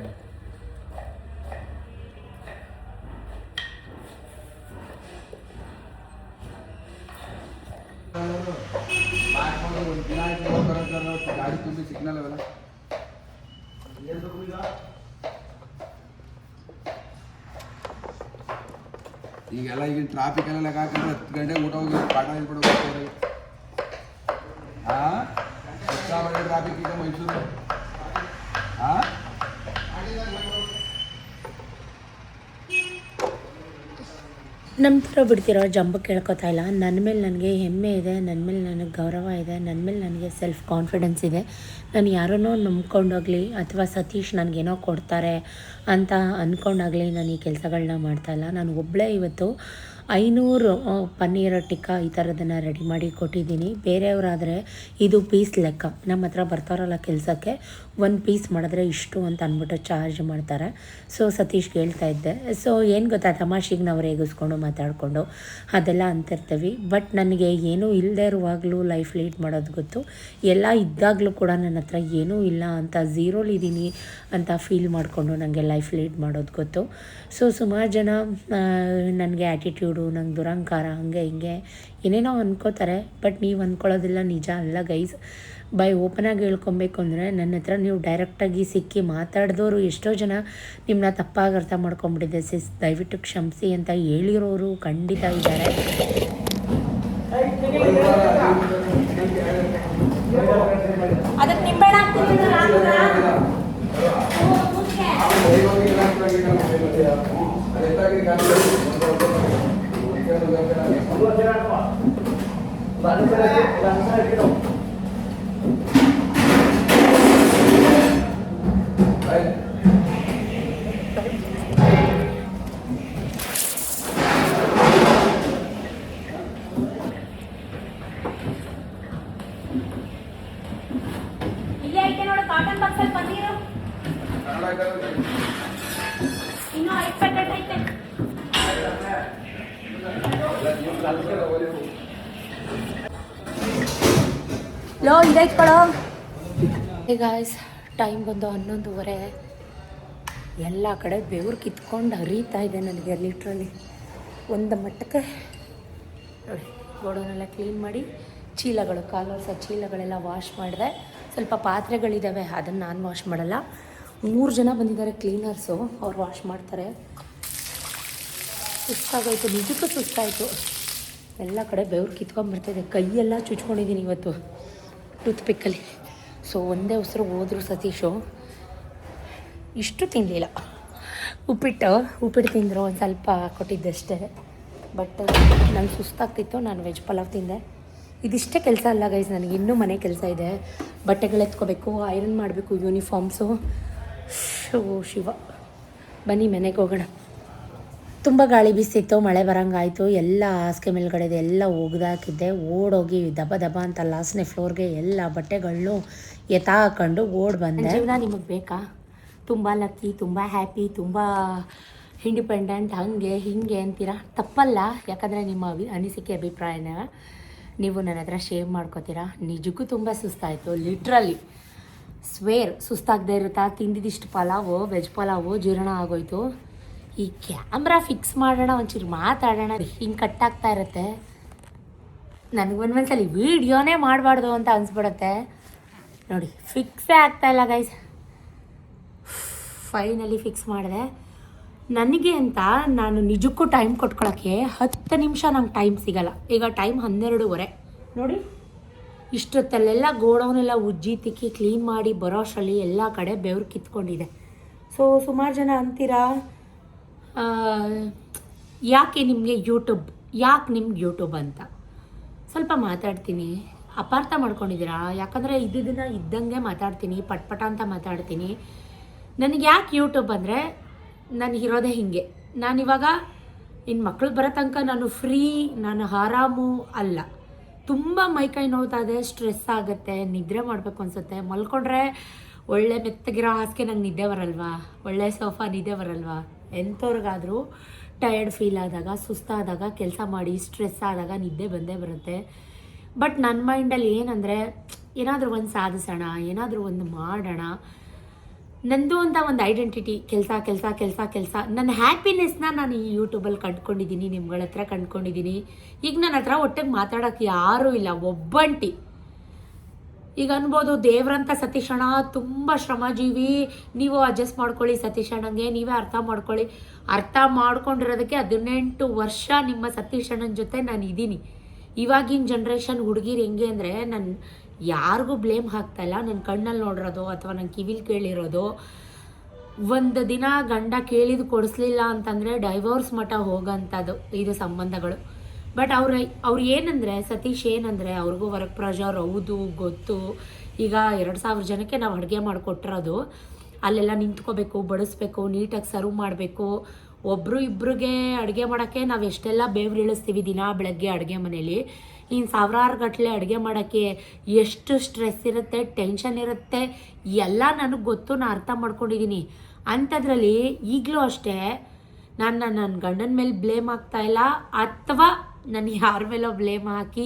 ಒಂದು ದಿನ ಆಯ್ತು ಗಾಡಿ ತುಂಬಿ ಸಿಗ್ನಲ್ ಅವೆಲ್ಲ ಈಗೆಲ್ಲ ಈಗಿನ ಟ್ರಾಫಿಕ್ ಎಲ್ಲ ಲೆಕ್ಕ ಹಾಕಿದ್ರೆ 10 ಗಂಟೆಗೆ ಊಟ ಹೋಗಿ ಪಾಠ ಹೇಳ್ಬಿಡೋದು. ಹಾಂ ಟ್ರಾಫಿಕ್ ಈಗ ಮೈಸೂರು. ಹಾಂ ನಮ್ಮ ಥರ ಬಿಡ್ತಿರೋ ಜಂಬ ಕೇಳ್ಕೊತಾ ಇಲ್ಲ. ನನ್ನ ಮೇಲೆ ನನಗೆ ಹೆಮ್ಮೆ ಇದೆ, ನನ್ನ ಮೇಲೆ ನನಗೆ ಗೌರವ ಇದೆ, ನನ್ನ ಮೇಲೆ ನನಗೆ ಸೆಲ್ಫ್ ಕಾನ್ಫಿಡೆನ್ಸ್ ಇದೆ. ನಾನು ಯಾರನ್ನೋ ನಂಬ್ಕೊಂಡೋಗಲಿ ಅಥವಾ ಸತೀಶ್ ನನಗೇನೋ ಕೊಡ್ತಾರೆ ಅಂತ ಅಂದ್ಕೊಂಡಾಗಲಿ ನಾನು ಈ ಕೆಲಸಗಳನ್ನ ಮಾಡ್ತಾಯಿಲ್ಲ. ನಾನು ಒಬ್ಬಳೇ ಇವತ್ತು 500 ಪನ್ನೀರ್ ಟಿಕ್ಕಾ ಈ ಥರದನ್ನು ರೆಡಿ ಮಾಡಿ ಕೊಟ್ಟಿದ್ದೀನಿ. ಬೇರೆಯವರಾದರೆ ಇದು ಪೀಸ್ ಲೆಕ್ಕ. ನಮ್ಮ ಹತ್ರ ಬರ್ತಾರಲ್ಲ ಕೆಲಸಕ್ಕೆ, ಒಂದು ಪೀಸ್ ಮಾಡಿದ್ರೆ ಇಷ್ಟು ಅಂತ ಅಂದ್ಬಿಟ್ಟು ಚಾರ್ಜ್ ಮಾಡ್ತಾರೆ. ಸೊ ಸತೀಶ್ಗೆ ಹೇಳ್ತಾ ಇದ್ದೆ. ಸೊ ಏನು ಗೊತ್ತಾ, ತಮಾಷೆಗೆ ನಾವು ರೇಗಿಸ್ಕೊಂಡು ಮಾತಾಡಿಕೊಂಡು ಅದೆಲ್ಲ ಅಂತಿರ್ತೀವಿ. ಬಟ್ ನನಗೆ ಏನೂ ಇಲ್ಲದೆ ಇರುವಾಗಲೂ ಲೈಫ್ ಲೀಡ್ ಮಾಡೋದು ಗೊತ್ತು. ಎಲ್ಲ ಇದ್ದಾಗಲೂ ಕೂಡ ನನ್ನ ಹತ್ರ ಏನೂ ಇಲ್ಲ ಅಂತ ಝೀರೋಲಿದ್ದೀನಿ ಅಂತ ಫೀಲ್ ಮಾಡಿಕೊಂಡು ನನಗೆ ಲೈಫ್ ಲೀಡ್ ಮಾಡೋದು ಗೊತ್ತು. ಸೊ ಸುಮಾರು ಜನ ನನಗೆ ಆ್ಯಟಿಟ್ಯೂಡು, ನಂಗೆ ದುರಂಕಾರ, ಹಂಗೆ ಹಿಂಗೆ ಏನೇನೋ ಅಂದ್ಕೋತಾರೆ. ಬಟ್ ನೀವು ಅಂದ್ಕೊಳ್ಳೋದಿಲ್ಲ, ನಿಜ ಅಲ್ಲ ಗೈಸ್. ಓಪನಾಗಿ ಹೇಳ್ಕೊಬೇಕು ಅಂದರೆ ನನ್ನ ಹತ್ರ ನೀವು ಡೈರೆಕ್ಟಾಗಿ ಸಿಕ್ಕಿ ಮಾತಾಡಿದವರು ಎಷ್ಟೋ ಜನ ನಿಮ್ಮನ್ನ ತಪ್ಪಾಗಿ ಅರ್ಥ ಮಾಡ್ಕೊಂಬಿಟ್ಟಿದೆ. ದಯವಿಟ್ಟು ಕ್ಷಮಿಸಿ ಅಂತ ಹೇಳಿರೋರು ಖಂಡಿತ ಇದ್ದಾರೆ. ಅದಕ್ಕೆ ನಿಂಬೆಹಣ್ಣು ಇಲ್ಲೇ ಐತೆ ನೋಡು, ಕಾಟನ್ ಬಾಕ್ಸಲ್ಲಿ ಪನ್ನೀರು ಇನ್ನೂ 5 ಪ್ಯಾಕೆಟ್ ಐತೆ. ಲೋ ಇದೈತೆ ಕೊಡೋ. ಗಾಯ್ಸ್, ಟೈಮ್ ಬಂದು 11:30. ಎಲ್ಲ ಕಡೆ ಬೆವರು ಕಿತ್ಕೊಂಡು ಹರಿತಾ ಇದೆ ನನಗೆ ಲಿಟ್ರಲಿ. ಒಂದು ಮಟ್ಟಕ್ಕೆ ನೋಡಿ, ಗೋಡೌನೆಲ್ಲ ಕ್ಲೀನ್ ಮಾಡಿ ಚೀಲಗಳು, ಕಾಲರ್ಸ ಚೀಲಗಳೆಲ್ಲ ವಾಶ್ ಮಾಡಿದೆ. ಸ್ವಲ್ಪ ಪಾತ್ರೆಗಳಿದ್ದಾವೆ, ಅದನ್ನು ನಾನು ವಾಶ್ ಮಾಡಲ್ಲ. 3 ಜನ ಬಂದಿದ್ದಾರೆ ಕ್ಲೀನರ್ಸು, ಅವ್ರು ವಾಶ್ ಮಾಡ್ತಾರೆ. ಸುಸ್ತಾಗೋಯ್ತು, ನಿಜಕ್ಕೂ ಸುಸ್ತಾಯಿತು. ಎಲ್ಲ ಕಡೆ ಬೆವರು ಕಿತ್ಕೊಂಡ್ಬರ್ತಾಯಿದೆ. ಕೈಯೆಲ್ಲ ಚುಚ್ಕೊಂಡಿದ್ದೀನಿ ಇವತ್ತು ಟೂತ್ ಪಿಕ್ಕಲ್ಲಿ. ಸೊ ಒಂದೇ ಉಸಿರು ಹೋದ್ರು ಸತೀಶು. ಇಷ್ಟು ತಿನ್ನಲಿಲ್ಲ. ಉಪ್ಪಿಟ್ಟು ತಿಂದರು, ಒಂದು ಸ್ವಲ್ಪ ಕೊಟ್ಟಿದ್ದಷ್ಟೇ. ಬಟ್ ನಂಗೆ ಸುಸ್ತಾಗ್ತಿತ್ತು, ನಾನು ವೆಜ್ ಪಲಾವ್ ತಿಂದೆ. ಇದಿಷ್ಟೇ ಕೆಲಸ ಅಲ್ಲ ಗೈಸ್, ನನಗೆ ಇನ್ನೂ ಮನೆ ಕೆಲಸ ಇದೆ. ಬಟ್ಟೆಗಳು ಎತ್ಕೋಬೇಕು, ಐರನ್ ಮಾಡಬೇಕು, ಯೂನಿಫಾರ್ಮ್ಸು. ಶಿವ, ಬನ್ನಿ ಮನೆಗೆ ಹೋಗೋಣ. ತುಂಬ ಗಾಳಿ ಬೀಸಿತ್ತು, ಮಳೆ ಬರೋಂಗಾಯಿತು. ಎಲ್ಲ ಹಾಸಿಗೆ ಮೇಲ್ಗಡೆದು ಎಲ್ಲ ಒಗ್ದಾಕಿದ್ದೆ. ಓಡೋಗಿ ದಬ ದಬ ಅಂತ ಲಾಸ್ಟ್ನೇ ಫ್ಲೋರ್ಗೆ ಎಲ್ಲ ಬಟ್ಟೆಗಳನ್ನು ಹಾಕೊಂಡು ಓಡ್ ಬಂದೆ. ಜೀವನ ನಿಮಗೆ ಬೇಕಾ? ತುಂಬ ಲಕ್ಕಿ, ತುಂಬ ಹ್ಯಾಪಿ, ತುಂಬ ಇಂಡಿಪೆಂಡೆಂಟ್, ಹಾಗೆ ಹೀಗೆ ಅಂತೀರಾ? ತಪ್ಪಲ್ಲ, ಯಾಕಂದರೆ ನಿಮ್ಮ ಅನಿಸಿಕೆ ಅಭಿಪ್ರಾಯನ ನೀವು ನನ್ನ ಹತ್ರ ಶೇರ್ ಮಾಡ್ಕೋತೀರಾ. ನಿಜಕ್ಕೂ ತುಂಬ ಸುಸ್ತಾಯಿತು, ಲಿಟ್ರಲಿ ಸ್ವೇರ್. ಸುಸ್ತಾಗದೇ ಇರುತ್ತಾ? ತಿಂದಿದ್ದಿಷ್ಟು ಪಲಾವು, ವೆಜ್ ಪಲಾವು ಜೀರ್ಣ ಆಗೋಯ್ತು. ಈ ಕ್ಯಾಮ್ರಾ ಫಿಕ್ಸ್ ಮಾಡೋಣ, ಒಂಚೂರು ಮಾತಾಡೋಣ, ಹಿಂಗೆ ಕಟ್ಟಾಗ್ತಾ ಇರುತ್ತೆ. ನನಗೆ ಒಂದೊಂದ್ಸಲಿ ವೀಡಿಯೋನೇ ಮಾಡಬಾರ್ದು ಅಂತ ಅನಿಸ್ಬಿಡುತ್ತೆ. ನೋಡಿ, ಫಿಕ್ಸೇ ಆಗ್ತಾಯಿಲ್ಲ ಗೈಸ್. ಫೈನಲಿ ಫಿಕ್ಸ್ ಮಾಡಿದೆ. ನನಗೆ ಅಂತ ನಾನು ನಿಜಕ್ಕೂ ಟೈಮ್ ಕೊಟ್ಕೊಳ್ಳೋಕ್ಕೆ 10 ನಿಮಿಷ ನಂಗೆ ಟೈಮ್ ಸಿಗಲ್ಲ. ಈಗ ಟೈಮ್ 12:30 ನೋಡಿ. ಇಷ್ಟೊತ್ತಲ್ಲೆಲ್ಲ ಗೋಡೌನೆಲ್ಲ ಉಜ್ಜಿ ತಿಕ್ಕಿ ಕ್ಲೀನ್ ಮಾಡಿ ಬರೋ ಅಷ್ಟರಲ್ಲಿ ಎಲ್ಲ ಕಡೆ ಬೆವರು ಕಿತ್ಕೊಂಡಿದೆ. ಸೊ ಸುಮಾರು ಜನ ಅಂತೀರಾ, ಯಾಕೆ ನಿಮಗೆ ಯೂಟ್ಯೂಬ್ ಅಂತ. ಸ್ವಲ್ಪ ಮಾತಾಡ್ತೀನಿ, ಅಪಾರ್ಥ ಮಾಡ್ಕೊಂಡಿದ್ದೀರಾ? ಯಾಕಂದರೆ ಇದನ್ನು ಇದ್ದಂಗೆ ಮಾತಾಡ್ತೀನಿ, ಪಟ್ಪಟ ಅಂತ ಮಾತಾಡ್ತೀನಿ. ನನಗೆ ಯಾಕೆ ಯೂಟ್ಯೂಬ್ ಅಂದರೆ, ನನಗಿರೋದೇ ಹೀಗೆ. ನಾನಿವಾಗ ಇನ್ನು ಮಕ್ಕಳು ಬರೋ ತನಕ ನಾನು ಫ್ರೀ, ನಾನು ಆರಾಮು ಅಲ್ಲ. ತುಂಬ ಮೈಕೈ ನೋವ್ತಾ ಇದೆ, ಸ್ಟ್ರೆಸ್ ಆಗುತ್ತೆ, ನಿದ್ರೆ ಮಾಡಬೇಕು ಅನಿಸುತ್ತೆ. ಮಲ್ಕೊಂಡ್ರೆ ಒಳ್ಳೆ ಮೆತ್ತಗಿರೋ ಹಾಸಿಗೆ ನಂಗೆ ನಿದ್ದೆ ಬರಲ್ವಾ, ಒಳ್ಳೆ ಸೋಫಾ ನಿದ್ದೆ ಬರಲ್ವಾ? ಎಂಥವ್ರಿಗಾದರೂ ಟಯರ್ಡ್ ಫೀಲ್ ಆದಾಗ, ಸುಸ್ತಾದಾಗ, ಕೆಲಸ ಮಾಡಿ ಸ್ಟ್ರೆಸ್ ಆದಾಗ ನಿದ್ದೆ ಬಂದೇ ಬರುತ್ತೆ. ಬಟ್ ನನ್ನ ಮೈಂಡಲ್ಲಿ ಏನಂದರೆ, ಏನಾದರೂ ಒಂದು ಸಾಧಿಸೋಣ, ಏನಾದರೂ ಒಂದು ಮಾಡೋಣ. ನಂದು ಅಂತ ಒಂದು ಐಡೆಂಟಿಟಿ, ಕೆಲಸ. ನನ್ನ ಹ್ಯಾಪಿನೆಸ್ನ ನಾನು ಈ ಯೂಟ್ಯೂಬಲ್ಲಿ ಕಂಡುಕೊಂಡಿದ್ದೀನಿ, ನಿಮ್ಗಳ ಹತ್ರ ಕಂಡುಕೊಂಡಿದ್ದೀನಿ. ಈಗ ನನ್ನ ಹತ್ರ ಒಟ್ಟಿಗೆ ಮಾತಾಡೋಕ್ಕೆ ಯಾರೂ ಇಲ್ಲ, ಒಬ್ಬಂಟಿ. ಈಗ ಅನ್ಬೋದು, ದೇವ್ರಂಥ ಸತೀಶಣ್ಣ ತುಂಬ ಶ್ರಮಜೀವಿ, ನೀವು ಅಡ್ಜಸ್ಟ್ ಮಾಡ್ಕೊಳ್ಳಿ ಸತೀಶಣ್ಣಂಗೆ, ನೀವೇ ಅರ್ಥ ಮಾಡ್ಕೊಳ್ಳಿ. ಅರ್ಥ ಮಾಡ್ಕೊಂಡಿರೋದಕ್ಕೆ 18 ವರ್ಷ ನಿಮ್ಮ ಸತೀಶಣ್ಣನ ಜೊತೆ ನಾನು ಇದ್ದೀನಿ. ಇವಾಗಿನ ಜನ್ರೇಷನ್ ಹುಡುಗಿರು ಹೆಂಗೆ ಅಂದರೆ, ನಾನು ಯಾರಿಗೂ ಬ್ಲೇಮ್ ಹಾಕ್ತಾಯಿಲ್ಲ. ನನ್ನ ಕಣ್ಣಲ್ಲಿ ನೋಡಿರೋದು ಅಥವಾ ನನ್ನ ಕಿವಿಲಿ ಕೇಳಿರೋದು, ಒಂದು ದಿನ ಗಂಡ ಕೇಳಿದ್ದು ಕೊಡಿಸ್ಲಿಲ್ಲ ಅಂತಂದರೆ ಡೈವೋರ್ಸ್ ಮಟ್ಟ ಹೋಗೋಂಥದ್ದು ಇದು ಸಂಬಂಧಗಳು. ಬಟ್ ಅವ್ರು ಏನಂದರೆ, ಸತೀಶ್ ಏನಂದರೆ, ಅವ್ರಿಗೂ ವರ್ಕ್ ಪ್ರೆಷರ್ ಹೌದು ಗೊತ್ತು, ಈಗ 2,000 ಜನಕ್ಕೆ ನಾವು ಅಡುಗೆ ಮಾಡಿಕೊಟ್ಟಿರೋದು, ಅಲ್ಲೆಲ್ಲ ನಿಂತ್ಕೋಬೇಕು, ಬಡಿಸ್ಬೇಕು, ನೀಟಾಗಿ ಸರ್ವ್ ಮಾಡಬೇಕು. ಒಬ್ಬರು ಇಬ್ಬರಿಗೆ ಅಡುಗೆ ಮಾಡೋಕ್ಕೆ ನಾವು ಎಷ್ಟೆಲ್ಲ ಬೇವ್ರಿಳಿಸ್ತೀವಿ ದಿನ ಬೆಳಗ್ಗೆ ಅಡುಗೆ ಮನೇಲಿ. ಇನ್ನು ಸಾವಿರಾರು ಗಟ್ಟಲೆ ಅಡುಗೆ ಮಾಡೋಕ್ಕೆ ಎಷ್ಟು ಸ್ಟ್ರೆಸ್ ಇರುತ್ತೆ, ಟೆನ್ಷನ್ ಇರುತ್ತೆ, ಎಲ್ಲ ನನಗೆ ಗೊತ್ತು, ನಾನು ಅರ್ಥ ಮಾಡ್ಕೊಂಡಿದ್ದೀನಿ. ಅಂಥದ್ರಲ್ಲಿ ಈಗಲೂ ಅಷ್ಟೇ ನಾನು ನನ್ನ ಗಂಡನ ಮೇಲೆ ಬ್ಲೇಮ್ ಆಗ್ತಾಯಿಲ್ಲ, ಅಥವಾ ನಾನು ಯಾರ ಮೇಲೋ ಬ್ಲೇಮ್ ಹಾಕಿ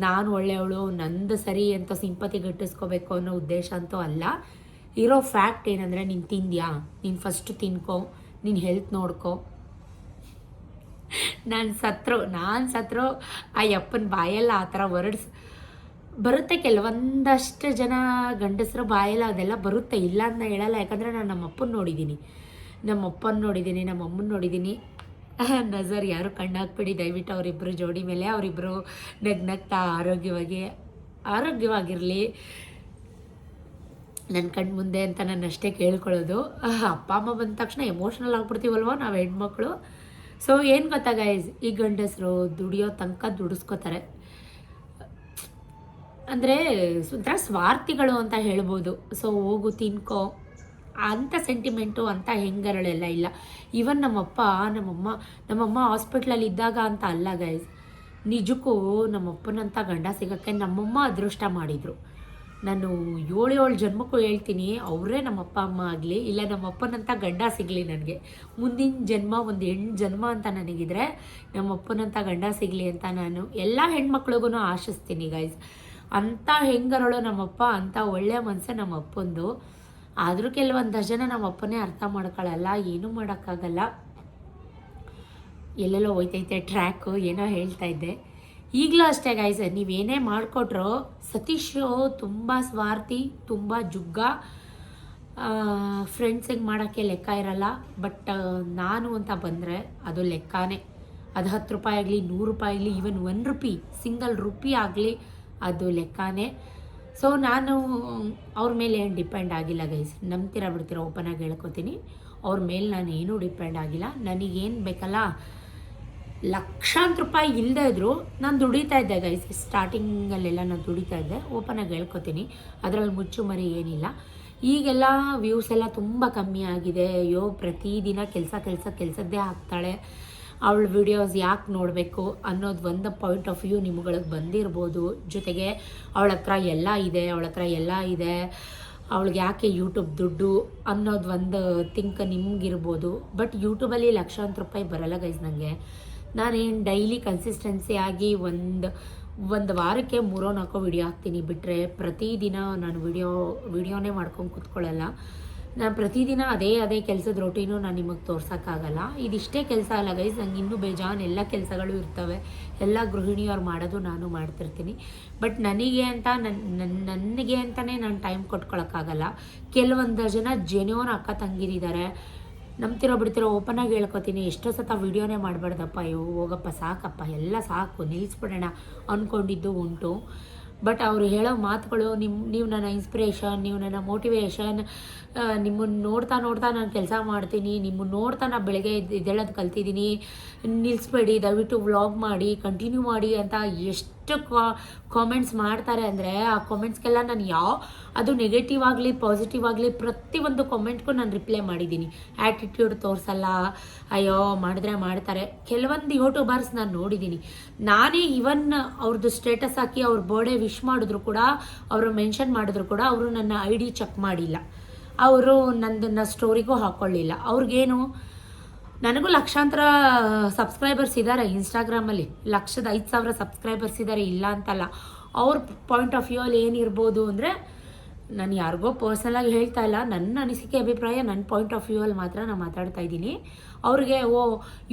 ನಾನು ಒಳ್ಳೆಯವಳು, ನಂದು ಸರಿ ಅಂತ ಸಿಂಪತಿ ಗಟ್ಟಿಸ್ಕೋಬೇಕು ಅನ್ನೋ ಉದ್ದೇಶ ಅಂತೂ ಅಲ್ಲ. ಇರೋ ಫ್ಯಾಕ್ಟ್ ಏನಂದರೆ, ನೀನು ತಿಂದ್ಯಾ, ನೀನು ಫಸ್ಟ್ ತಿನ್ಕೋ, ನೀನು ಹೆಲ್ತ್ ನೋಡ್ಕೋ. ನಾನು ಸತ್ರು ಆ ಯಪ್ಪನ ಬಾಯೆಲ್ಲ ಆ ಥರ ವರ್ಡ್ಸ್ ಬರುತ್ತೆ. ಕೆಲವೊಂದಷ್ಟು ಜನ ಗಂಡಸರು ಬಾಯೆಲ್ಲ ಅದೆಲ್ಲ ಬರುತ್ತೆ, ಇಲ್ಲ ಅಂತ ಹೇಳಲ್ಲ. ಯಾಕಂದರೆ ನಾನು ನಮ್ಮ ಅಪ್ಪನ ನೋಡಿದ್ದೀನಿ, ನಮ್ಮ ಅಮ್ಮನ ನೋಡಿದ್ದೀನಿ. ನಜರ್ ಯಾರು ಕಣ್ಣಾಕ್ಬಿಡಿ ದಯವಿಟ್ಟು ಅವರಿಬ್ಬರು ಜೋಡಿ ಮೇಲೆ. ಅವರಿಬ್ಬರು ನಗ್ನಗ್ತಾ ಆರೋಗ್ಯವಾಗಿರಲಿ ನನ್ನ ಕಣ್ಣು ಮುಂದೆ ಅಂತ ನಾನು ಅಷ್ಟೇ ಕೇಳ್ಕೊಳ್ಳೋದು. ಅಪ್ಪ ಅಮ್ಮ ಬಂದ ತಕ್ಷಣ ಎಮೋಷ್ನಲ್ ಆಗ್ಬಿಡ್ತೀವಲ್ವ ನಾವು ಹೆಣ್ಮಕ್ಳು. ಸೊ ಏನು ಗೊತ್ತಾ ಗೈಸ್, ಈ ಗಂಡಸರು ದುಡಿಯೋ ತನಕ ದುಡಿಸ್ಕೋತಾರೆ. ಅಂದರೆ ಒಂಥರ ಸ್ವಾರ್ಥಿಗಳು ಅಂತ ಹೇಳ್ಬೋದು. ಸೊ ಹೋಗು ತಿನ್ಕೋ ಅಂಥ ಸೆಂಟಿಮೆಂಟು ಅಂಥ ಹೆಂಗರಳೆಲ್ಲ ಇಲ್ಲ. ಈವನ್ ನಮ್ಮಮ್ಮ ಹಾಸ್ಪಿಟ್ಲಲ್ಲಿ ಇದ್ದಾಗ ಅಂತ ಅಲ್ಲ ಗೈಸ್, ನಿಜಕ್ಕೂ ನಮ್ಮಪ್ಪನಂಥ ಗಂಡ ಸಿಗೋಕ್ಕೆ ನಮ್ಮಮ್ಮ ಅದೃಷ್ಟ ಮಾಡಿದರು. ನಾನು 7 ಜನ್ಮಕ್ಕೂ ಹೇಳ್ತೀನಿ, ಅವರೇ ನಮ್ಮಪ್ಪ ಅಮ್ಮ ಆಗಲಿ, ಇಲ್ಲ ನಮ್ಮಪ್ಪನಂಥ ಗಂಡ ಸಿಗಲಿ ನನಗೆ. ಮುಂದಿನ ಜನ್ಮ ಒಂದು ಹೆಣ್ಣು ಜನ್ಮ ಅಂತ ನನಗಿದ್ರೆ ನಮ್ಮಪ್ಪನಂಥ ಗಂಡ ಸಿಗಲಿ ಅಂತ ನಾನು ಎಲ್ಲ ಹೆಣ್ಮಕ್ಳಿಗೂ ಆಶಿಸ್ತೀನಿ ಗೈಸ್. ಅಂಥ ಹೆಂಗರಳು ನಮ್ಮಪ್ಪ, ಅಂಥ ಒಳ್ಳೆಯ ಮನಸ್ಸು ನಮ್ಮ ಅಪ್ಪಂದು. ಆದರೂ ಕೆಲವೊಂದಷ್ಟು ಜನ ನಮ್ಮ ಅಪ್ಪನೇ ಅರ್ಥ ಮಾಡ್ಕೊಳ್ಳಲ್ಲ, ಏನೂ ಮಾಡೋಕ್ಕಾಗಲ್ಲ. ಎಲ್ಲೆಲ್ಲೋ ಹೋಯ್ತೈತೆ ಟ್ರ್ಯಾಕು, ಏನೋ ಹೇಳ್ತಾ ಇದ್ದೆ. ಈಗಲೂ ಅಷ್ಟೇ ಗೈಸ್, ನೀವೇನೇ ಮಾಡಿಕೊಟ್ರೋ ಸತೀಶು ತುಂಬ ಸ್ವಾರ್ಥಿ, ತುಂಬ ಜುಗ್ಗ, ಫ್ರೆಂಡ್ಸಿಗೆ ಮಾಡೋಕ್ಕೆ ಲೆಕ್ಕ ಇರಲ್ಲ. ಬಟ್ ನಾನು ಅಂತ ಬಂದರೆ ಅದು ಲೆಕ್ಕನೇ. ಅದು 10 ರೂಪಾಯಿ ಆಗಲಿ, 100 ರೂಪಾಯಿ ಆಗಲಿ, ಈವನ್ 1 ರೂಪಿ, ಸಿಂಗಲ್ ರೂಪಿ ಆಗಲಿ, ಅದು ಲೆಕ್ಕನೇ. ಸೊ ನಾನು ಅವ್ರ ಮೇಲೆ ಏನು ಡಿಪೆಂಡ್ ಆಗಿಲ್ಲ ಗೈಸ್, ನಂಬ್ತೀರಾ ಬಿಡ್ತೀರಾ ಓಪನಾಗಿ ಹೇಳ್ಕೊತೀನಿ. ಅವ್ರ ಮೇಲೆ ನಾನು ಏನೂ ಡಿಪೆಂಡ್ ಆಗಿಲ್ಲ. ನನಗೇನು ಬೇಕಲ್ಲ, ಲಕ್ಷಾಂತರ ರೂಪಾಯಿ ಇಲ್ಲದೇ ಇದ್ದರೂ ನಾನು ದುಡಿತಾ ಇದ್ದೆ ಗೈಸ್. ಸ್ಟಾರ್ಟಿಂಗಲ್ಲೆಲ್ಲ ನಾನು ದುಡಿತಾ ಇದ್ದೆ, ಓಪನಾಗಿ ಹೇಳ್ಕೊತೀನಿ, ಅದರಲ್ಲಿ ಮುಚ್ಚು ಮರಿ ಏನಿಲ್ಲ. ಈಗೆಲ್ಲ ವ್ಯೂಸ್ ಎಲ್ಲ ತುಂಬ ಕಮ್ಮಿ ಆಗಿದೆ. ಅಯ್ಯೋ ಪ್ರತಿದಿನ ಕೆಲಸದ್ದೇ ಹಾಕ್ತಾಳೆ, ಅವಳ ವಿಡಿಯೋಸ್ ಯಾಕೆ ನೋಡಬೇಕು ಅನ್ನೋದು ಒಂದು ಪಾಯಿಂಟ್ ಆಫ್ ವ್ಯೂ ನಿಮ್ಗಳಿಗೆ ಬಂದಿರ್ಬೋದು. ಜೊತೆಗೆ ಅವಳ ಹತ್ರ ಎಲ್ಲ ಇದೆ, ಅವಳಿಗೆ ಯಾಕೆ ಯೂಟ್ಯೂಬ್ ದುಡ್ಡು ಅನ್ನೋದು ಒಂದು ಥಿಂಕ್ ನಿಮಗಿರ್ಬೋದು. ಬಟ್ ಯೂಟ್ಯೂಬಲ್ಲಿ ಲಕ್ಷಾಂತರ ರೂಪಾಯಿ ಬರಲ್ಲ ಗೈಸ್ ನನಗೆ. ನಾನೇನು ಡೈಲಿ ಕನ್ಸಿಸ್ಟೆನ್ಸಿ ಆಗಿ ಒಂದು ವಾರಕ್ಕೆ 3-4 ವಿಡಿಯೋ ಹಾಕ್ತೀನಿ ಬಿಟ್ಟರೆ, ಪ್ರತಿದಿನ ನಾನು ವಿಡಿಯೋನೇ ಮಾಡ್ಕೊಂಡು ಕೂತ್ಕೊಳ್ಳಲ್ಲ. ನಾನು ಪ್ರತಿದಿನ ಅದೇ ಕೆಲಸದ ರೊಟೀನು ನಾನು ನಿಮಗೆ ತೋರ್ಸೋಕ್ಕಾಗಲ್ಲ. ಇದಿಷ್ಟೇ ಕೆಲಸ ಅಲ್ಲ ಗೈಸ್, ನಂಗೆ ಇನ್ನೂ ಬೇಜಾನ್ ಎಲ್ಲ ಕೆಲಸಗಳು ಇರ್ತವೆ. ಎಲ್ಲ ಗೃಹಿಣಿಯವ್ರು ಮಾಡೋದು ನಾನು ಮಾಡ್ತಿರ್ತೀನಿ. ಬಟ್ ನನಗೆ ಅಂತಲೇ ನಾನು ಟೈಮ್ ಕೊಟ್ಕೊಳ್ಳೋಕ್ಕಾಗಲ್ಲ. ಕೆಲವೊಂದು ಜನ ಜೆನ್ಯೂನ್ ಅಕ್ಕ ತಂಗಿರಿದ್ದಾರೆ, ನಂಬ್ತಿರೋ ಬಿಡ್ತಿರೋ ಓಪನಾಗಿ ಹೇಳ್ಕೊತೀನಿ. ಎಷ್ಟೋ ಸತ ವೀಡಿಯೋನೇ ಮಾಡಬಾರ್ದಪ್ಪ, ಅಯ್ಯೋ ಹೋಗಪ್ಪ ಸಾಕಪ್ಪ, ಎಲ್ಲ ಸಾಕು ನಿಲ್ಲಿಸ್ಬಿಡೋಣ ಅಂದ್ಕೊಂಡಿದ್ದು ಉಂಟು. ಬಟ್ ಅವರು ಹೇಳೋ ಮಾತುಗಳು, ನೀವು ನನ್ನ ಇನ್ಸ್ಪಿರೇಷನ್, ನೀವು ನನ್ನ ಮೋಟಿವೇಶನ್, ನಿಮ್ಮನ್ನು ನೋಡ್ತಾ ನಾನು ಕೆಲಸ ಮಾಡ್ತೀನಿ, ನಿಮ್ಮನ್ನು ನೋಡ್ತಾ ನಾನು ಬೆಳಗ್ಗೆ ಎದ್ದೇಳೋದು ಕಲ್ತಿದ್ದೀನಿ, ನಿಲ್ಲಿಸ್ಬೇಡಿ, ದಯವಿಟ್ಟು ವ್ಲಾಗ್ ಮಾಡಿ, ಕಂಟಿನ್ಯೂ ಮಾಡಿ ಅಂತ ಎಷ್ಟು ಕಾಮೆಂಟ್ಸ್ ಮಾಡ್ತಾರೆ ಅಂದರೆ, ಆ ಕಾಮೆಂಟ್ಸ್ಗೆಲ್ಲ ನಾನು ಅದು ನೆಗೆಟಿವ್ ಆಗಲಿ ಪಾಸಿಟಿವ್ ಆಗಲಿ ಪ್ರತಿಯೊಂದು ಕಾಮೆಂಟ್ಗೂ ನಾನು ರಿಪ್ಲೈ ಮಾಡಿದ್ದೀನಿ. ಆ್ಯಟಿಟ್ಯೂಡ್ ತೋರಿಸಲ್ಲ, ಅಯ್ಯೋ ಮಾಡಿದ್ರೆ ಮಾಡ್ತಾರೆ. ಕೆಲವೊಂದು ಯೂಟ್ಯೂಬರ್ಸ್ ನಾನು ನೋಡಿದ್ದೀನಿ, ನಾನೇ ಇವನ್ ಅವ್ರದ್ದು ಸ್ಟೇಟಸ್ ಹಾಕಿ ಅವ್ರ ಬರ್ಡೇ ವಿಶ್ ಮಾಡಿದ್ರು ಕೂಡ, ಅವರು ಮೆನ್ಷನ್ ಮಾಡಿದ್ರು ಕೂಡ ಅವರು ನನ್ನ ID ಚೆಕ್ ಮಾಡಿಲ್ಲ, ಅವರು ನನ್ನ ಸ್ಟೋರಿಗೂ ಹಾಕ್ಕೊಳ್ಳಿಲ್ಲ. ಅವ್ರಿಗೇನು, ನನಗೂ ಲಕ್ಷಾಂತರ ಸಬ್ಸ್ಕ್ರೈಬರ್ಸ್ ಇದ್ದಾರೆ ಇನ್ಸ್ಟಾಗ್ರಾಮಲ್ಲಿ, 1,05,000 ಸಬ್ಸ್ಕ್ರೈಬರ್ಸ್ ಇದ್ದಾರೆ, ಇಲ್ಲ ಅಂತಲ್ಲ. ಅವ್ರ ಪಾಯಿಂಟ್ ಆಫ್ ವ್ಯೂ ಅಲ್ಲಿ ಏನಿರ್ಬೋದು ಅಂದರೆ, ನಾನು ಯಾರಿಗೋ ಪರ್ಸ್ನಲಾಗಿ ಹೇಳ್ತಾ ಇಲ್ಲ, ನನ್ನ ಅನಿಸಿಕೆ ಅಭಿಪ್ರಾಯ, ನನ್ನ ಪಾಯಿಂಟ್ ಆಫ್ ವ್ಯೂ ಅಲ್ಲಿ ಮಾತ್ರ ನಾನು ಮಾತಾಡ್ತಾ ಇದ್ದೀನಿ. ಅವ್ರಿಗೆ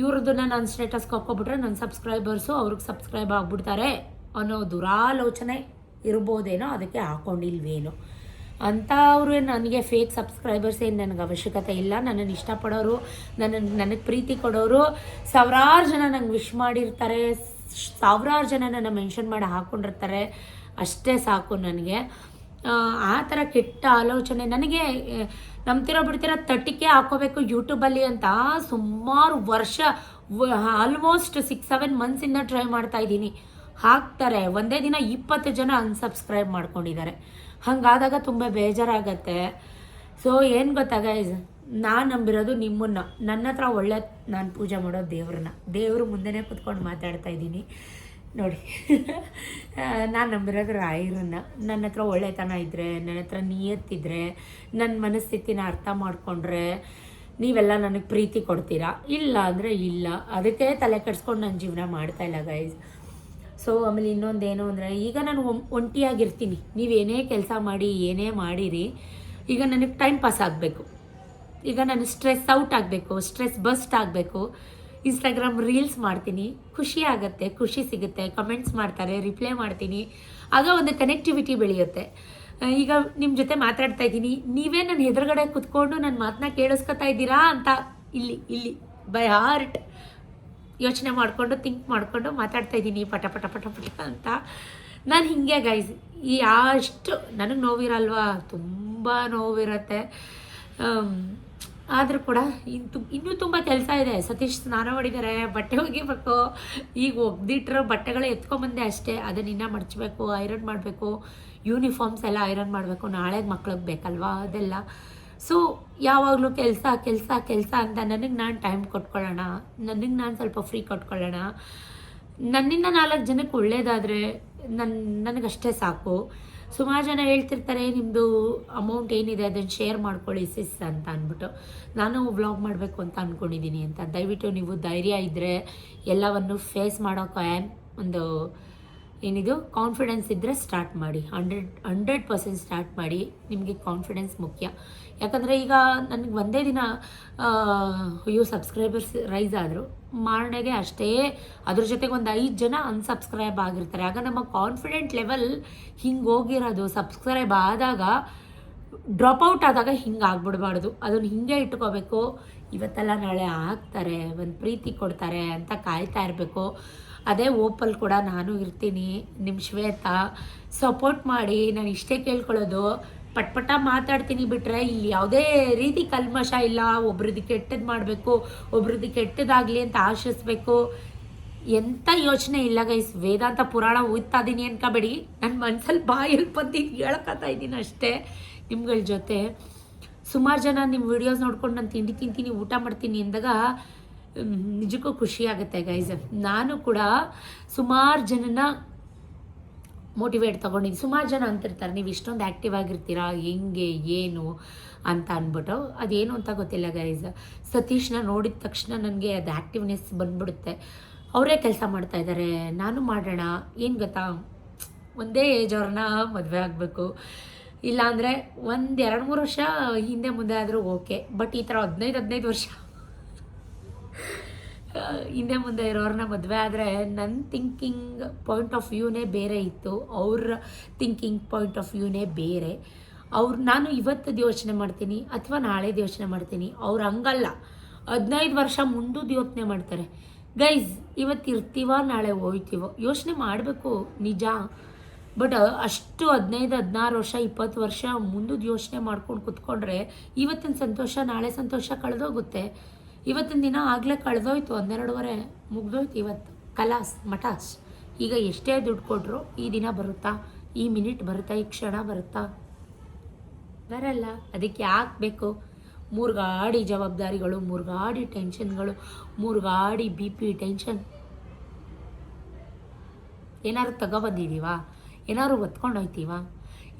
ಇವ್ರದ್ದನ್ನ ನನ್ನ ಸ್ಟೇಟಸ್ಗೆ ಹಾಕ್ಕೊಬಿಟ್ರೆ ನನ್ನ ಸಬ್ಸ್ಕ್ರೈಬರ್ಸು ಅವ್ರಿಗೆ ಸಬ್ಸ್ಕ್ರೈಬ್ ಆಗಿಬಿಡ್ತಾರೆ ಅನ್ನೋ ದುರಾಲೋಚನೆ ಇರ್ಬೋದೇನೋ, ಅದಕ್ಕೆ ಹಾಕ್ಕೊಂಡಿಲ್ವೇನೋ ಅಂತ. ಅವರು ನನಗೆ ಫೇಕ್ ಸಬ್ಸ್ಕ್ರೈಬರ್ಸ್ ಏನು ನನಗೆ ಅವಶ್ಯಕತೆ ಇಲ್ಲ. ನನ್ನನ್ನು ಇಷ್ಟಪಡೋರು, ನನಗೆ ಪ್ರೀತಿ ಕೊಡೋರು ಸಾವಿರಾರು ಜನ ನಂಗೆ ವಿಶ್ ಮಾಡಿರ್ತಾರೆ, ಸಾವಿರಾರು ಜನ ನನ್ನ ಮೆನ್ಷನ್ ಮಾಡಿ ಹಾಕ್ಕೊಂಡಿರ್ತಾರೆ, ಅಷ್ಟೇ ಸಾಕು ನನಗೆ. ಆ ಥರ ಕೆಟ್ಟ ಆಲೋಚನೆ ನನಗೆ, ನಂಬ್ತಿರೋ ಬಿಡ್ತಿರೋ 30K ಹಾಕೋಬೇಕು ಯೂಟ್ಯೂಬಲ್ಲಿ ಅಂತ ಸುಮಾರು ವರ್ಷ, ಆಲ್ಮೋಸ್ಟ್ 6-7 ಮಂತ್ಸಿಂದ ಟ್ರೈ ಮಾಡ್ತಾಯಿದ್ದೀನಿ. ಹಾಕ್ತಾರೆ, ಒಂದೇ ದಿನ 20 ಜನ ಅನ್ಸಬ್ಸ್ಕ್ರೈಬ್ ಮಾಡ್ಕೊಂಡಿದ್ದಾರೆ. ಹಾಗಾದಾಗ ತುಂಬ ಬೇಜಾರಾಗತ್ತೆ. ಸೊ ಏನು ಗೊತ್ತಾ ಗೈಸ್, ನಾನು ನಂಬಿರೋದು ನಿಮ್ಮನ್ನು. ನನ್ನ ಹತ್ರ ಒಳ್ಳೆ ನಾನು ಪೂಜೆ ಮಾಡೋ ದೇವ್ರ ಮುಂದೆನೇ ಕೂತ್ಕೊಂಡು ಮಾತಾಡ್ತಾ ಇದ್ದೀನಿ ನೋಡಿ. ನಾನು ನಂಬಿರೋದು ರಾಯರನ್ನ. ನನ್ನ ಹತ್ರ ಒಳ್ಳೆತನ ಇದ್ದರೆ, ನನ್ನ ಹತ್ರ ನಿಯತ್ತಿದ್ರೆ, ನನ್ನ ಮನಸ್ಥಿತಿನ ಅರ್ಥ ಮಾಡಿಕೊಂಡ್ರೆ ನೀವೆಲ್ಲ ನನಗೆ ಪ್ರೀತಿ ಕೊಡ್ತೀರಾ. ಇಲ್ಲ ಅಂದರೆ ಇಲ್ಲ. ಅದಕ್ಕೆ ತಲೆ ಕೆಡಿಸ್ಕೊಂಡು ನನ್ನ ಜೀವನ ಮಾಡ್ತಾಯಿಲ್ಲ ಗೈಸ್. ಸೊ ಆಮೇಲೆ ಇನ್ನೊಂದೇನು ಅಂದರೆ, ಈಗ ನಾನು ಒಂಟಿಯಾಗಿರ್ತೀನಿ. ನೀವೇನೇ ಕೆಲಸ ಮಾಡಿ ಏನೇ ಮಾಡಿರಿ, ಈಗ ನನಗೆ ಟೈಮ್ ಪಾಸ್ ಆಗಬೇಕು. ಈಗ ನಾನು ಸ್ಟ್ರೆಸ್ ಔಟ್ ಆಗಬೇಕು, ಸ್ಟ್ರೆಸ್ ಬಸ್ಟ್ ಆಗಬೇಕು. ಇನ್ಸ್ಟಾಗ್ರಾಮ್ ರೀಲ್ಸ್ ಮಾಡ್ತೀನಿ, ಖುಷಿ ಆಗುತ್ತೆ, ಖುಷಿ ಸಿಗುತ್ತೆ, ಕಮೆಂಟ್ಸ್ ಮಾಡ್ತಾರೆ, ರಿಪ್ಲೈ ಮಾಡ್ತೀನಿ. ಆಗ ಒಂದು ಕನೆಕ್ಟಿವಿಟಿ ಬೆಳೆಯುತ್ತೆ. ಈಗ ನಿಮ್ಮ ಜೊತೆ ಮಾತಾಡ್ತಾ ಇದ್ದೀನಿ, ನೀವೇ ನನ್ನ ಎದುರುಗಡೆ ಕುತ್ಕೊಂಡು ನನ್ನ ಮಾತನ್ನ ಕೇಳಿಸ್ಕೊತಾ ಇದ್ದೀರಾ ಅಂತ ಇಲ್ಲಿ ಬೈ ಹಾರ್ಟ್ ಯೋಚನೆ ಮಾಡಿಕೊಂಡು ಥಿಂಕ್ ಮಾಡಿಕೊಂಡು ಮಾತಾಡ್ತಾ ಇದ್ದೀನಿ ಪಟ ಪಟ ಪಟ ಪಟ ಅಂತ. ನಾನು ಹಿಂಗೆ ಗೈಸ್, ಅಷ್ಟು ನನಗೆ ನೋವಿರಲ್ವಾ, ತುಂಬ ನೋವಿರುತ್ತೆ. ಆದರೂ ಕೂಡ ಇನ್ನೂ ತುಂಬ ಕೆಲಸ ಇದೆ. ಸತೀಶ್ ಸ್ನಾನ ಮಾಡಿದ್ದಾರೆ, ಬಟ್ಟೆ ಒಗಿಬೇಕು. ಈಗ ಒಗ್ದಿಟ್ಟಿರೋ ಬಟ್ಟೆಗಳು ಎತ್ಕೊಂಬಂದೆ ಅಷ್ಟೇ. ಅದನ್ನ ಇನ್ನೂ ಮಡಚಬೇಕು, ಐರನ್ ಮಾಡಬೇಕು, ಯೂನಿಫಾರ್ಮ್ಸ್ ಎಲ್ಲ ಐರನ್ ಮಾಡಬೇಕು, ನಾಳೆಗೆ ಮಕ್ಳಿಗೆ ಬೇಕಲ್ವಾ ಅದೆಲ್ಲ. ಸೊ ಯಾವಾಗಲೂ ಕೆಲಸ ಕೆಲಸ ಕೆಲಸ ಅಂತ ನನಗೆ ನಾನು ಟೈಮ್ ಕೊಟ್ಕೊಳ್ಳೋಣ, ನನಗೆ ನಾನು ಸ್ವಲ್ಪ ಫ್ರೀ ಕೊಟ್ಕೊಳ್ಳೋಣ. ನನ್ನಿಂದ 4 ಜನಕ್ಕೆ ಒಳ್ಳೇದಾದರೆ ನನಗಷ್ಟೇ ಸಾಕು. ಸುಮಾರು ಜನ ಹೇಳ್ತಿರ್ತಾರೆ, ನಿಮ್ಮದು ಅಮೌಂಟ್ ಏನಿದೆ ಅದನ್ನು ಶೇರ್ ಮಾಡ್ಕೊಳ್ಳಿ ಸಿಸ್ ಅಂತ ಅಂದ್ಬಿಟ್ಟು. ನಾನು ವ್ಲಾಗ್ ಮಾಡಬೇಕು ಅಂತ ಅಂದ್ಕೊಂಡಿದ್ದೀನಿ ಅಂತ. ದಯವಿಟ್ಟು ನೀವು ಧೈರ್ಯ ಇದ್ದರೆ ಎಲ್ಲವನ್ನು ಫೇಸ್ ಮಾಡೋಕ್ಕೆ ಒಂದು ಏನಿದು ಕಾನ್ಫಿಡೆನ್ಸ್ ಇದ್ದರೆ ಸ್ಟಾರ್ಟ್ ಮಾಡಿ. 100% ಸ್ಟಾರ್ಟ್ ಮಾಡಿ. ನಿಮಗೆ ಕಾನ್ಫಿಡೆನ್ಸ್ ಮುಖ್ಯ. ಯಾಕಂದರೆ ಈಗ ನನಗೆ ಒಂದೇ ದಿನ ಸಬ್ಸ್ಕ್ರೈಬರ್ಸ್ ರೈಸ್ ಆದರು, ಮಾರನೆಗೆ ಅಷ್ಟೇ ಅದ್ರ ಜೊತೆಗೆ ಒಂದು 5 ಜನ ಅನ್ಸಬ್ಸ್ಕ್ರೈಬ್ ಆಗಿರ್ತಾರೆ. ಆಗ ನಮ್ಮ ಕಾನ್ಫಿಡೆಂಟ್ ಲೆವೆಲ್ ಹಿಂಗೆ ಹೋಗಿರೋದು. ಸಬ್ಸ್ಕ್ರೈಬ್ ಆದಾಗ ಡ್ರಾಪ್ಔಟ್ ಆದಾಗ ಹಿಂಗೆ ಆಗ್ಬಿಡ್ಬಾರ್ದು. ಅದನ್ನು ಹಿಂಗೆ ಇಟ್ಕೋಬೇಕು. ಇವತ್ತೆಲ್ಲ ನಾಳೆ ಆಗ್ತಾರೆ, ಒಂದು ಪ್ರೀತಿ ಕೊಡ್ತಾರೆ ಅಂತ ಕಾಯ್ತಾ ಇರಬೇಕು. ಅದೇ ಓಪಲ್ ಕೂಡ ನಾನು ಇರ್ತೀನಿ, ನಿಮ್ಮ ಶ್ವೇತಾ. ಸಪೋರ್ಟ್ ಮಾಡಿ. ನಾನು ಇಷ್ಟೇ ಕೇಳ್ಕೊಳ್ಳೋದು, ಪಟ್ಪಟ ಮಾತಾಡ್ತೀನಿ ಬಿಟ್ಟರೆ ಇಲ್ಲಿ ಯಾವುದೇ ರೀತಿ ಕಲ್ಮಶ ಇಲ್ಲ. ಒಬ್ರದ್ದು ಕೆಟ್ಟದ್ದು ಮಾಡಬೇಕು, ಒಬ್ರದ್ದು ಕೆಟ್ಟದಾಗಲಿ ಅಂತ ಆಶಿಸ್ಬೇಕು ಎಂಥ ಯೋಚನೆ ಇಲ್ಲ ಗೈಸ್. ವೇದಾಂತ ಪುರಾಣ ಓದ್ತಾ ಇದ್ದೀನಿ ಅನ್ಕೋಬೇಡಿ. ನನ್ನ ಮನಸ್ಸಲ್ಲಿ ಬಾಯಲ್ಲಿ ಬಂದಿದ್ದು ಹೇಳ್ಕೊತಾ ಇದ್ದೀನಿ ಅಷ್ಟೇ ನಿಮ್ಗಳ ಜೊತೆ. ಸುಮಾರು ಜನ ನಿಮ್ಮ ವೀಡಿಯೋಸ್ ನೋಡ್ಕೊಂಡು ನಾನು ತಿಂಡಿ ತಿಂತೀನಿ, ಊಟ ಮಾಡ್ತೀನಿ ಅಂದಾಗ ನಿಜಕ್ಕೂ ಖುಷಿ ಆಗುತ್ತೆ ಗೈಸ್. ನಾನು ಕೂಡ ಸುಮಾರು ಜನನ ಮೋಟಿವೇಟ್ ತೊಗೊಂಡಿದ್ದೀನಿ. ಸುಮಾರು ಜನ ಅಂತಿರ್ತಾರೆ, ನೀವು ಇಷ್ಟೊಂದು ಆ್ಯಕ್ಟಿವ್ ಆಗಿರ್ತೀರಾ, ಹೆಂಗೆ ಏನು ಅಂತ ಅಂದ್ಬಿಟ್ಟು. ಅದೇನು ಅಂತ ಗೊತ್ತಿಲ್ಲ ಗೈಸ್. ಸತೀಶ್ನ ನೋಡಿದ ತಕ್ಷಣ ನನಗೆ ಅದು ಆ್ಯಕ್ಟಿವ್ನೆಸ್ ಬಂದ್ಬಿಡುತ್ತೆ. ಅವರೇ ಕೆಲಸ ಮಾಡ್ತಾಯಿದ್ದಾರೆ, ನಾನು ಮಾಡೋಣ. ಏನು ಗೊತ್ತಾ, ಒಂದೇ ಏಜ್ ಅವ್ರನ್ನ ಮದುವೆ ಆಗಬೇಕು. ಇಲ್ಲಾಂದರೆ 1-2-3 ವರ್ಷ ಹಿಂದೆ ಮುಂದೆ ಆದರೂ ಓಕೆ. ಬಟ್ ಈ ಥರ 15 ವರ್ಷ ಹಿಂದೆ ಮುಂದೆ ಇರೋರನ್ನ ಮದುವೆ ಆದರೆ ನನ್ನ ಥಿಂಕಿಂಗ್ ಪಾಯಿಂಟ್ ಆಫ್ ವ್ಯೂನೇ ಬೇರೆ ಇತ್ತು, ಅವ್ರ ಥಿಂಕಿಂಗ್ ಪಾಯಿಂಟ್ ಆಫ್ ವ್ಯೂನೇ ಬೇರೆ. ನಾನು ಇವತ್ತದು ಯೋಚನೆ ಮಾಡ್ತೀನಿ ಅಥವಾ ನಾಳೆದು ಯೋಚನೆ ಮಾಡ್ತೀನಿ. ಅವ್ರು ಹಂಗಲ್ಲ, 15 ವರ್ಷ ಮುಂದದ್ದು ಯೋಚನೆ ಮಾಡ್ತಾರೆ. ಗೈಸ್, ಇವತ್ತು ಇರ್ತೀವ, ನಾಳೆ ಹೋಯ್ತೀವೋ ಯೋಚನೆ ಮಾಡಬೇಕು ನಿಜ. ಬಟ್ ಅಷ್ಟು 15-16 ವರ್ಷ 20 ವರ್ಷ ಮುಂದದ್ದು ಯೋಚನೆ ಮಾಡ್ಕೊಂಡು ಕೂತ್ಕೊಂಡ್ರೆ ಇವತ್ತಿನ ಸಂತೋಷ ನಾಳೆ ಸಂತೋಷ ಕಳೆದೋಗುತ್ತೆ. ಇವತ್ತಿನ ದಿನ ಆಗಲೇ ಕಳೆದೋಯ್ತು, 12:30 ಮುಗ್ದೋಯ್ತು. ಇವತ್ತು ಕಲಾಸ್ ಮಟಾಸ್. ಈಗ ಎಷ್ಟೇ ದುಡ್ಡು ಕೊಟ್ಟರು ಈ ದಿನ ಬರುತ್ತಾ, ಈ ಮಿನಿಟ್ ಬರುತ್ತಾ, ಈ ಕ್ಷಣ ಬರುತ್ತಾ? ಬರಲ್ಲ. ಅದಕ್ಕೆ ಯಾಕೆ ಬೇಕು 3 ಗಾಡಿ ಜವಾಬ್ದಾರಿಗಳು, 3 ಗಾಡಿ ಟೆನ್ಷನ್ಗಳು, 3 ಗಾಡಿ BP ಟೆನ್ಷನ್? ಏನಾದ್ರು ತಗೊಬಂದಿದ್ದೀವ, ಏನಾದ್ರು ಒತ್ಕೊಂಡು ಹೋಯ್ತೀವ?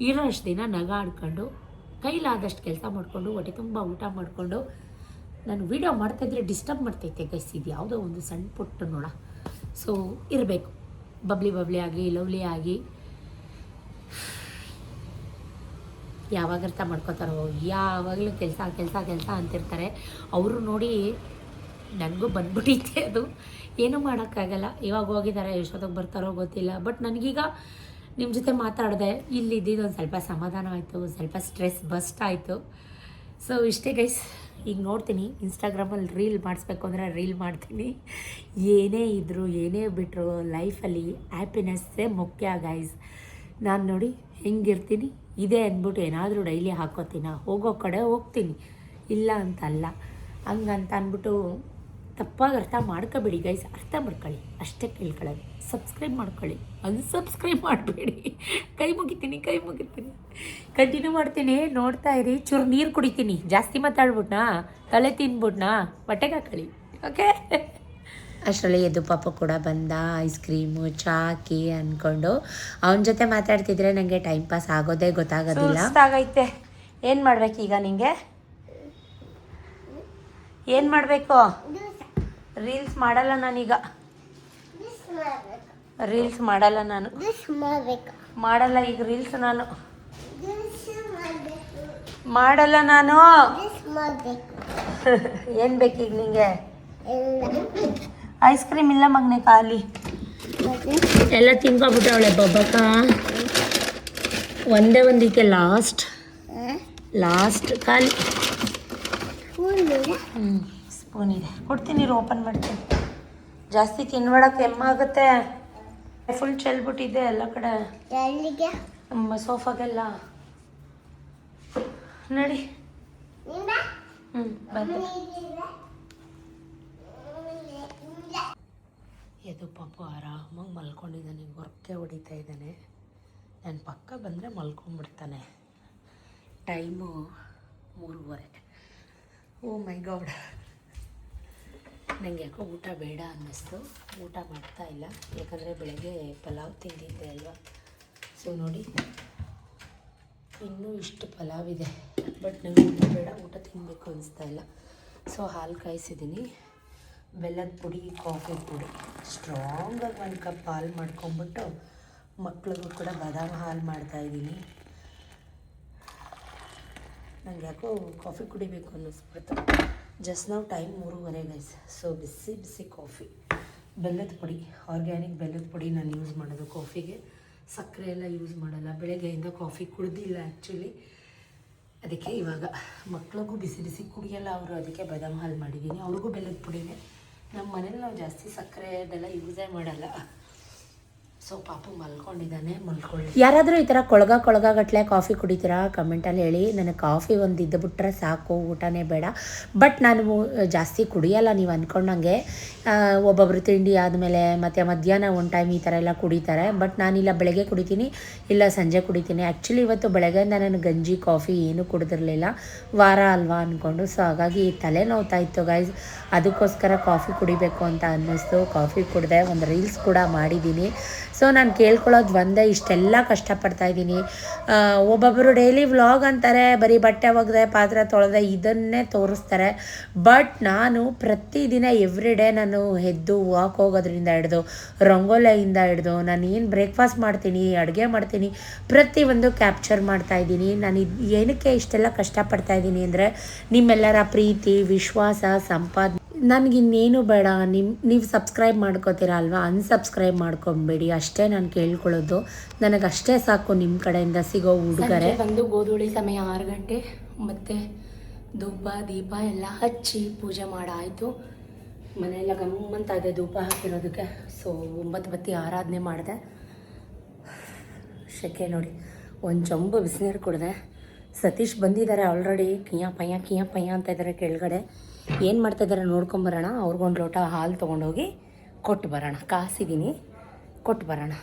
ಇರೋಷ್ಟು ದಿನ ನಗಾಡ್ಕೊಂಡು ಕೈಲಾದಷ್ಟು ಕೆಲಸ ಮಾಡಿಕೊಂಡು ಹೊಟ್ಟೆ ತುಂಬ ಊಟ ಮಾಡಿಕೊಂಡು. ನಾನು ವೀಡಿಯೋ ಮಾಡ್ತಾಯಿದ್ರೆ ಡಿಸ್ಟರ್ಬ್ ಮಾಡ್ತೈತೆ ಗೈಸ್, ಇದು ಯಾವುದೋ ಒಂದು ಸಣ್ಣ ಪುಟ್ಟ ನೋಡ. ಸೊ ಇರಬೇಕು, ಬಬ್ಲಿ ಆಗಿ ಲವ್ಲಿ ಆಗಿ. ಯಾವಾಗ ಅರ್ಥ ಮಾಡ್ಕೋತಾರೋ, ಯಾವಾಗಲೂ ಕೆಲಸ ಅಂತಿರ್ತಾರೆ. ಅವರು ನೋಡಿ ನನಗೂ ಬಂದ್ಬಿಟ್ಟಿತ್ತೆ ಅದು. ಏನೂ ಮಾಡೋಕ್ಕಾಗಲ್ಲ. ಇವಾಗ ಹೋಗಿದ್ದಾರೆ, ಎಷ್ಟೊತ್ತಿಗೆ ಬರ್ತಾರೋ ಗೊತ್ತಿಲ್ಲ. ಬಟ್ ನನಗೀಗ ನಿಮ್ಮ ಜೊತೆ ಮಾತಾಡಿದೆ, ಇಲ್ಲಿದ್ದು ಒಂದು ಸ್ವಲ್ಪ ಸಮಾಧಾನ ಆಯಿತು, ಸ್ವಲ್ಪ ಸ್ಟ್ರೆಸ್ ಬಸ್ಟ್ ಆಯಿತು. ಸೊ ಇಷ್ಟೇ ಗೈಸ್. ಈಗ ನೋಡ್ತೀನಿ ಇನ್ಸ್ಟಾಗ್ರಾಮಲ್ಲಿ ರೀಲ್ ಮಾಡಿಸ್ಬೇಕು ಅಂದರೆ ರೀಲ್ ಮಾಡ್ತೀನಿ. ಏನೇ ಇದ್ದರೂ ಏನೇ ಬಿಟ್ಟರು ಲೈಫಲ್ಲಿ ಹ್ಯಾಪಿನೆಸ್ಸೇ ಮುಖ್ಯ ಗೈಸ್. ನಾನು ನೋಡಿ ಹೆಂಗಿರ್ತೀನಿ ಇದೆ ಅಂದ್ಬಿಟ್ಟು ಏನಾದರೂ ಡೈಲಿ ಹಾಕೋತೀನ, ಹೋಗೋ ಕಡೆ ಹೋಗ್ತೀನಿ, ಇಲ್ಲ ಅಂತಲ್ಲ. ಹಂಗಂತ ಅಂದ್ಬಿಟ್ಟು ತಪ್ಪಾಗಿ ಅರ್ಥ ಮಾಡ್ಕೋಬೇಡಿ ಗೈಸ್, ಅರ್ಥ ಮಾಡ್ಕೊಳ್ಳಿ ಅಷ್ಟೇ ಕೇಳ್ಕೊಳ್ಳೋದು. ಸಬ್ಸ್ಕ್ರೈಬ್ ಮಾಡ್ಕೊಳ್ಳಿ, ಅನ್ಸಬ್ಸ್ಕ್ರೈಬ್ ಮಾಡಬೇಡಿ. ಕೈ ಮುಗಿತೀನಿ ಕಂಟಿನ್ಯೂ ಮಾಡ್ತೀನಿ, ನೋಡ್ತಾ ಇರಿ. ಚೂರು ನೀರು ಕುಡಿತೀನಿ, ಜಾಸ್ತಿ ಮಾತಾಡ್ಬಿಟ್ನಾ, ತಲೆ ತಿನ್ಬಿಟ್ನಾ, ಹೊಟ್ಟೆಗೆ ಹಾಕೊಳ್ಳಿ. ಓಕೆ. ಅಷ್ಟರಲ್ಲಿ ಎದ್ದು ಪಾಪ ಕೂಡ ಬಂದ, ಐಸ್ ಕ್ರೀಮು ಚಾಕಿ ಅಂದ್ಕೊಂಡು ಅವನ ಜೊತೆ ಮಾತಾಡ್ತಿದ್ರೆ ನನಗೆ ಟೈಮ್ ಪಾಸ್ ಆಗೋದೇ ಗೊತ್ತಾಗೋದಿಲ್ಲ. ಆಗೈತೆ. ಏನು ಮಾಡ್ಬೇಕು ಈಗ ನಿಂಗೆ? ಏನು ಮಾಡಬೇಕು? ರೀಲ್ಸ್ ಮಾಡಲ್ಲ ನಾನೀಗ, ರೀಲ್ಸ್ ಮಾಡಲ್ಲ ನಾನು, ಮಾಡಲ್ಲ ಈಗ ರೀಲ್ಸ್ ನಾನು ಮಾಡಲ್ಲ ನಾನು. ಏನು ಬೇಕೀಗ ನಿಂಗೆ? ಐಸ್ ಕ್ರೀಮ್ ಇಲ್ಲ ಮಗನೆ, ಖಾಲಿ ಎಲ್ಲ ತಿನ್ಕೊಬಿಟ್ಟವಳೆ ಬಬ್ಬಕ್ಕ. ಒಂದೇ ಒಂದಿಕ್ಕೆ ಲಾಸ್ಟ್ ಖಾಲಿ. ಸ್ಪೂನ್ ಇದೆ, ಕೊಡ್ತೀನಿ, ಓಪನ್ ಮಾಡ್ತೀನಿ. ಜಾಸ್ತಿ ತಿನ್ಬೇಡ, ಕೆಮ್ಮಾಗುತ್ತೆ. ಫುಲ್ ಚೆಲ್ಬಿಟ್ಟಿದೆ ಎಲ್ಲ ಕಡೆ, ಸೋಫಾಗೆಲ್ಲ. ನಡಿ. ಬಂದೆ. ಎದು ಪಾಪು ಆರಾಮಾಗಿ ಮಲ್ಕೊಂಡಿದ್ದಾನೆ, ಗೊರಕೆ ಹೊಡಿತಾ ಇದ್ದಾನೆ. ನನ್ನ ಪಕ್ಕ ಬಂದರೆ ಮಲ್ಕೊಂಡ್ಬಿಡ್ತಾನೆ. ಟೈಮು 3:30. ಓ ಮೈ ಗಾಡ್, ನನಗೆ ಯಾಕೋ ಊಟ ಬೇಡ ಅನ್ನಿಸ್ತು, ಊಟ ಮಾಡ್ತಾ ಇಲ್ಲ. ಯಾಕಂದರೆ ಬೆಳಗ್ಗೆ ಪಲಾವ್ ತಿಂದಿದ್ದೆ ಅಲ್ವಾ. ಸೊ ನೋಡಿ, ಇನ್ನೂ ಇಷ್ಟು ಪಲಾವ್ ಇದೆ, ಬಟ್ ನನಗೆ ಊಟ ಬೇಡ, ಊಟ ತಿನ್ನಬೇಕು ಅನಿಸ್ತಾ ಇಲ್ಲ. ಸೊ ಹಾಲು ಕಾಯಿಸಿದ್ದೀನಿ, ಬೆಲ್ಲದ ಪುಡಿ, ಕಾಫಿ ಪುಡಿ, ಸ್ಟ್ರಾಂಗಾಗಿ 1 ಕಪ್ ಹಾಲು ಮಾಡ್ಕೊಂಬಿಟ್ಟು ಮಕ್ಳಿಗೂ ಕೂಡ ಬಾದಾಮ್ ಹಾಲು ಮಾಡ್ತಾಯಿದ್ದೀನಿ. ನನಗೆ ಯಾಕೋ ಕಾಫಿ ಕುಡಿಬೇಕು ಅನ್ನಿಸ್ಬಿಡ್ತು. ಜಸ್ಟ್ ನಾವು ಟೈಮ್ 3:30 ಗೈಸ್. ಸೊ ಬಿಸಿ ಕಾಫಿ, ಬೆಲ್ಲದ ಪುಡಿ, ಆರ್ಗ್ಯಾನಿಕ್ ಬೆಲ್ಲದ ಪುಡಿ ನಾನು ಯೂಸ್ ಮಾಡೋದು ಕಾಫಿಗೆ. ಸಕ್ಕರೆ ಎಲ್ಲ ಯೂಸ್ ಮಾಡಲ್ಲ. ಬೆಳಗ್ಗೆಯಿಂದ ಕಾಫಿ ಕುಡ್ದಿಲ್ಲ ಆ್ಯಕ್ಚುಲಿ, ಅದಕ್ಕೆ ಇವಾಗ ಮಕ್ಳಿಗೂ ಬಿಸಿ ಕುಡಿಯಲ್ಲ ಅವರು, ಅದಕ್ಕೆ ಬಾದಾಮ್ ಹಾಲು ಮಾಡಿದ್ದೀನಿ. ಅವ್ರಿಗೂ ಬೆಲ್ಲದ ಪುಡಿನೇ. ನಮ್ಮ ಮನೇಲಿ ನಾವು ಜಾಸ್ತಿ ಸಕ್ಕರೆ ಅದೆಲ್ಲ ಯೂಸೇ ಮಾಡಲ್ಲ. ಸೊ ಪಾಪು ಮಲ್ಕೊಂಡಿದ್ದಾನೆ, ಮಲ್ಕೊಳ್ಳಿ. ಯಾರಾದರೂ ಈ ಥರ ಕೊಳಗಟ್ಲೆ ಕಾಫಿ ಕುಡಿತೀರಾ? ಕಮೆಂಟಲ್ಲಿ ಹೇಳಿ. ನನಗೆ ಕಾಫಿ ಒಂದು ಇದ್ದುಬಿಟ್ರೆ ಸಾಕು, ಊಟನೇ ಬೇಡ. ಬಟ್ ನಾನು ಜಾಸ್ತಿ ಕುಡಿಯಲ್ಲ, ನೀವು ಅಂದ್ಕೊಂಡಂಗೆ. ಒಬ್ಬೊಬ್ಬರು ತಿಂಡಿ ಆದಮೇಲೆ ಮತ್ತು ಮಧ್ಯಾಹ್ನ 1 ಟೈಮ್ ಈ ಥರ ಎಲ್ಲ ಕುಡಿತಾರೆ. ಬಟ್ ನಾನಿಲ್ಲ, ಬೆಳಗ್ಗೆ ಕುಡಿತೀನಿ, ಇಲ್ಲ ಸಂಜೆ ಕುಡಿತೀನಿ. ಆ್ಯಕ್ಚುಲಿ ಇವತ್ತು ಬೆಳಗ್ಗೆಯಿಂದ ನಾನು ಗಂಜಿ ಕಾಫಿ ಏನೂ ಕುಡಿದಿರಲಿಲ್ಲ, ವಾರ ಅಲ್ವಾ ಅಂದ್ಕೊಂಡು. ಸೊ ಹಾಗಾಗಿ ತಲೆ ನೋವ್ತಾ ಇತ್ತು ಗೈಸ್, ಅದಕ್ಕೋಸ್ಕರ ಕಾಫಿ ಕುಡಿಬೇಕು ಅಂತ ಅನ್ನಿಸ್ತು. ಕಾಫಿ ಕುಡಿದೆ, ಒಂದು ರೀಲ್ಸ್ ಕೂಡ ಮಾಡಿದ್ದೀನಿ. ಸೊ ನಾನು ಕೇಳ್ಕೊಳ್ಳೋದು ಒಂದೇ, ಇಷ್ಟೆಲ್ಲ ಕಷ್ಟಪಡ್ತಾಯಿದ್ದೀನಿ. ಒಬ್ಬೊಬ್ಬರು ಡೈಲಿ ವ್ಲಾಗ್ ಅಂತಾರೆ, ಬರೀ ಬಟ್ಟೆ ಒಗೆದೆ, ಪಾತ್ರೆ ತೊಳೆದೆ, ಇದನ್ನೇ ತೋರಿಸ್ತಾರೆ. ಬಟ್ ನಾನು ಪ್ರತಿದಿನ ಎವ್ರಿ ಡೇ ನಾನು ಎದ್ದು ವಾಕ್ ಹೋಗೋದ್ರಿಂದ ಹಿಡ್ದು, ರಂಗೋಲಿಯಿಂದ ಹಿಡ್ದು, ನಾನು ಏನು ಬ್ರೇಕ್ಫಾಸ್ಟ್ ಮಾಡ್ತೀನಿ, ಅಡುಗೆ ಮಾಡ್ತೀನಿ, ಪ್ರತಿಯೊಂದು ಕ್ಯಾಪ್ಚರ್ ಮಾಡ್ತಾಯಿದ್ದೀನಿ. ನಾನು ಏನಕ್ಕೆ ಇಷ್ಟೆಲ್ಲ ಕಷ್ಟಪಡ್ತಾಯಿದ್ದೀನಿ ಅಂದರೆ ನಿಮ್ಮೆಲ್ಲರ ಪ್ರೀತಿ, ವಿಶ್ವಾಸ, ಸಂಪಾದನೆ. ನನಗಿನ್ನೇನು ಬೇಡ. ನೀವು ಸಬ್ಸ್ಕ್ರೈಬ್ ಮಾಡ್ಕೋತೀರ ಅಲ್ವಾ, ಅನ್ಸಬ್ಸ್ಕ್ರೈಬ್ ಮಾಡ್ಕೊಬೇಡಿ, ಅಷ್ಟೇ ನಾನು ಕೇಳ್ಕೊಳ್ಳೋದು. ನನಗಷ್ಟೇ ಸಾಕು ನಿಮ್ಮ ಕಡೆಯಿಂದ ಸಿಗೋ ಉಡುಗೊರೆ. ಬಂದು ಗೋಧೂಳಿ ಸಮಯ 6 ಗಂಟೆ, ಮತ್ತು ಧೂಪ ದೀಪ ಎಲ್ಲ ಹಚ್ಚಿ ಪೂಜೆ ಮಾಡಾಯಿತು. ಮನೆಯೆಲ್ಲ ಗಮ್ಮಂತ ಇದೆ ಧೂಪ ಹಾಕಿರೋದಕ್ಕೆ. ಸೊ 9 ಬತ್ತಿ ಆರಾಧನೆ ಮಾಡಿದೆ. ಶೆಕೆ ನೋಡಿ, ಒಂದು ಚೊಂಬು ಬಿಸಿನೀರು ಕುಡಿದೆ. ಸತೀಶ್ ಬಂದಿದ್ದಾರೆ ಆಲ್ರೆಡಿ, ಕಿಯಾ ಪಯ್ಯ ಅಂತ ಇದ್ದಾರೆ ಕೆಳಗಡೆ. ಏನು ಮಾಡ್ತಾಯಿದ್ದಾರೆ ನೋಡ್ಕೊಂಬರೋಣ. ಅವ್ರಿಗೊಂದು ಲೋಟ ಹಾಲು ತೊಗೊಂಡೋಗಿ ಕೊಟ್ಟು ಬರೋಣ. ಕಾಸಿದ್ದೀನಿ, ಕೊಟ್ಟು ಬರೋಣ.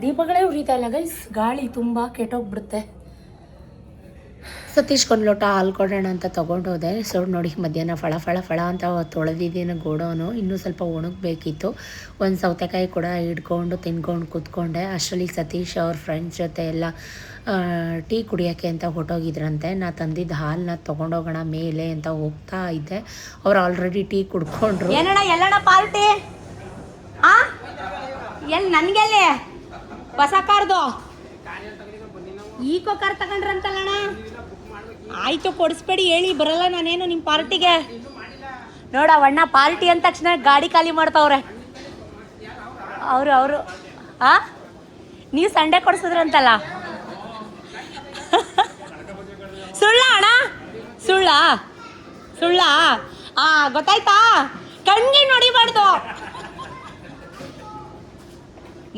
ದೀಪಗಳೇ ಉರಿತಾ ಇಲ್ಲ ಗೈಸ್, ಗಾಳಿ ತುಂಬ ಕೆಟ್ಟೋಗ್ಬಿಡುತ್ತೆ. ಸತೀಶ್ಗೊಂದು ಲೋಟ ಹಾಲು ಕೊಡೋಣ ಅಂತ ತೊಗೊಂಡೋದೆ. ಸೊ ನೋಡಿ, ಮಧ್ಯಾಹ್ನ ಫಳ ಅಂತ ತೊಳೆದಿದ್ದೀನಿ ಗೋಡೋನು. ಇನ್ನೂ ಸ್ವಲ್ಪ ಒಣಗಬೇಕಿತ್ತು. ಒಂದು ಸೌತೆಕಾಯಿ ಕೂಡ ಹಿಡ್ಕೊಂಡು ತಿನ್ಕೊಂಡು ಕೂತ್ಕೊಂಡೆ. ಅಷ್ಟರಲ್ಲಿ ಸತೀಶ್ ಅವ್ರ ಫ್ರೆಂಡ್ಸ್ ಜೊತೆ ಎಲ್ಲ ಟೀ ಕುಡಿಯೋಕ್ಕೆ ಅಂತ ಹೊಟ್ಟೋಗಿದ್ರಂತೆ. ನಾ ತಂದಿದ್ದ ಹಾಲನ್ನ ತೊಗೊಂಡೋಗೋಣ ಮೇಲೆ ಅಂತ ಹೋಗ್ತಾ ಇದ್ದೆ. ಅವ್ರು ಆಲ್ರೆಡಿ ಟೀ ಕುಡ್ಕೊಂಡ್ರು. ಎಲ್ಲಣ್ಣ ಪಾರ್ಟಿ? ಎಲ್ಲಿ ನನಗೆಲ್ಲಿ ಹೊಸ ಕಾರ್ದು ಈಕೋ ಕಾರ್ ತಗೊಂಡ್ರಂತಲ್ಲಣ್ಣ? ಆಯಿತು, ಕೊಡಿಸ್ಬೇಡಿ, ಹೇಳಿ ಬರಲ್ಲ ನಾನೇನು ನಿಮ್ಮ ಪಾರ್ಟಿಗೆ. ನೋಡ ಅಣ್ಣ ಪಾರ್ಟಿ ಅಂದ ತಕ್ಷಣ ಗಾಡಿ ಖಾಲಿ ಮಾಡ್ತಾವ್ರೆ ಅವರು. ನೀವು ಸಂಡೆ ಕೊಡಿಸಿದ್ರಂತಲ್ಲ? ಸುಳ್ಳ ಅಣ್ಣ? ಸುಳ್ಳ ಗೊತ್ತಾಯ್ತಾ? ಕಣ್ಣಿಗೆ ನೋಡಿಬಾರ್ದು.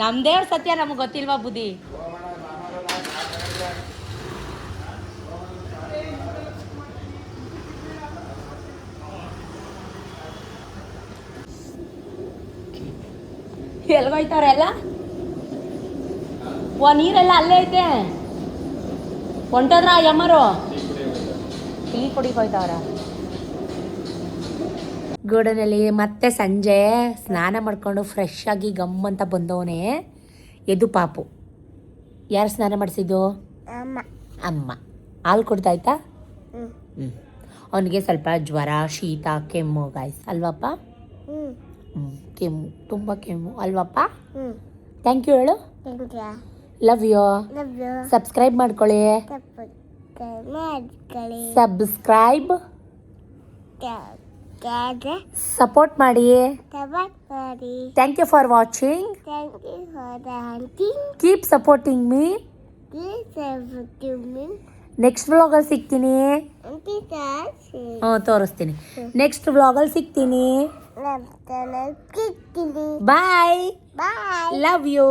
ನಮ್ದೇವ್ರ ಸತ್ಯ, ನಮಗೆ ಗೊತ್ತಿಲ್ವಾ ಬುದ್ಧಿ? ಎಲ್ಗೋಯ್ತವ್ರೆ ಎಲ್ಲ ನೀರೆಲ್ಲ ಅಲ್ಲೇ ಐತೆ ಹೊಂಟೋದ್ರ ಯಮ್ಮರು ಟೀ ಕುಡಿಗೆ ಹೋಯ್ತವ್ರ. ಗೋಡನಲ್ಲಿ ಮತ್ತೆ ಸಂಜೆ ಸ್ನಾನ ಮಾಡ್ಕೊಂಡು ಫ್ರೆಶ್ ಆಗಿ ಗಮ್ ಅಂತ ಬಂದವನೇ ಎದು ಪಾಪು. ಯಾರು ಸ್ನಾನ ಮಾಡಿಸಿದ್ದು? ಅಮ್ಮ. ಹಾಲು ಕೊಡ್ತಾಯ್ತಾ? ಹ್ಞೂ. ಅವನಿಗೆ ಸ್ವಲ್ಪ ಜ್ವರ, ಶೀತ, ಕೆಮ್ಮು ಗಾಯ್ಸ್ ಅಲ್ವಪ್ಪ? ಕೆಮ್ಮು, ತುಂಬ ಕೆಮ್ಮು ಅಲ್ವಪ್ಪ? ಥ್ಯಾಂಕ್ ಯು ಹೇಳು. Love you. ಸಬ್ಸ್ಕ್ರೈಬ್ ಮಾಡ್ಕೊಳ್ಳಿ. ಸಬ್ಸ್ಕ್ರೈಬ್ ಸಪೋರ್ಟ್ ಮಾಡಿ. Thank you for watching. Keep supporting me. Next ವ್ಲಾಗಲ್ಲಿ ಸಿಗ್ತೀನಿ. ತೋರಿಸ್ತೀನಿ. ನೆಕ್ಸ್ಟ್ ವ್ಲಾಗಲ್ಲಿ ಸಿಗ್ತೀನಿ. Bye. Love you.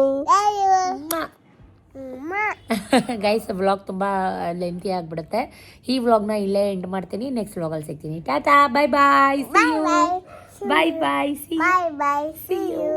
Guys vlog ತುಂಬ ಲೆಂತಿ ಆಗಿಬಿಡುತ್ತೆ. ಈ ವ್ಲಾಗ್ನ ಇಲ್ಲೇ ಎಂಡ್ ಮಾಡ್ತೀನಿ. ನೆಕ್ಸ್ಟ್ ವ್ಲಾಗಲ್ಲಿ ಸಿಗ್ತೀನಿ. Tata, bye bye, see you. Bye bye, see you.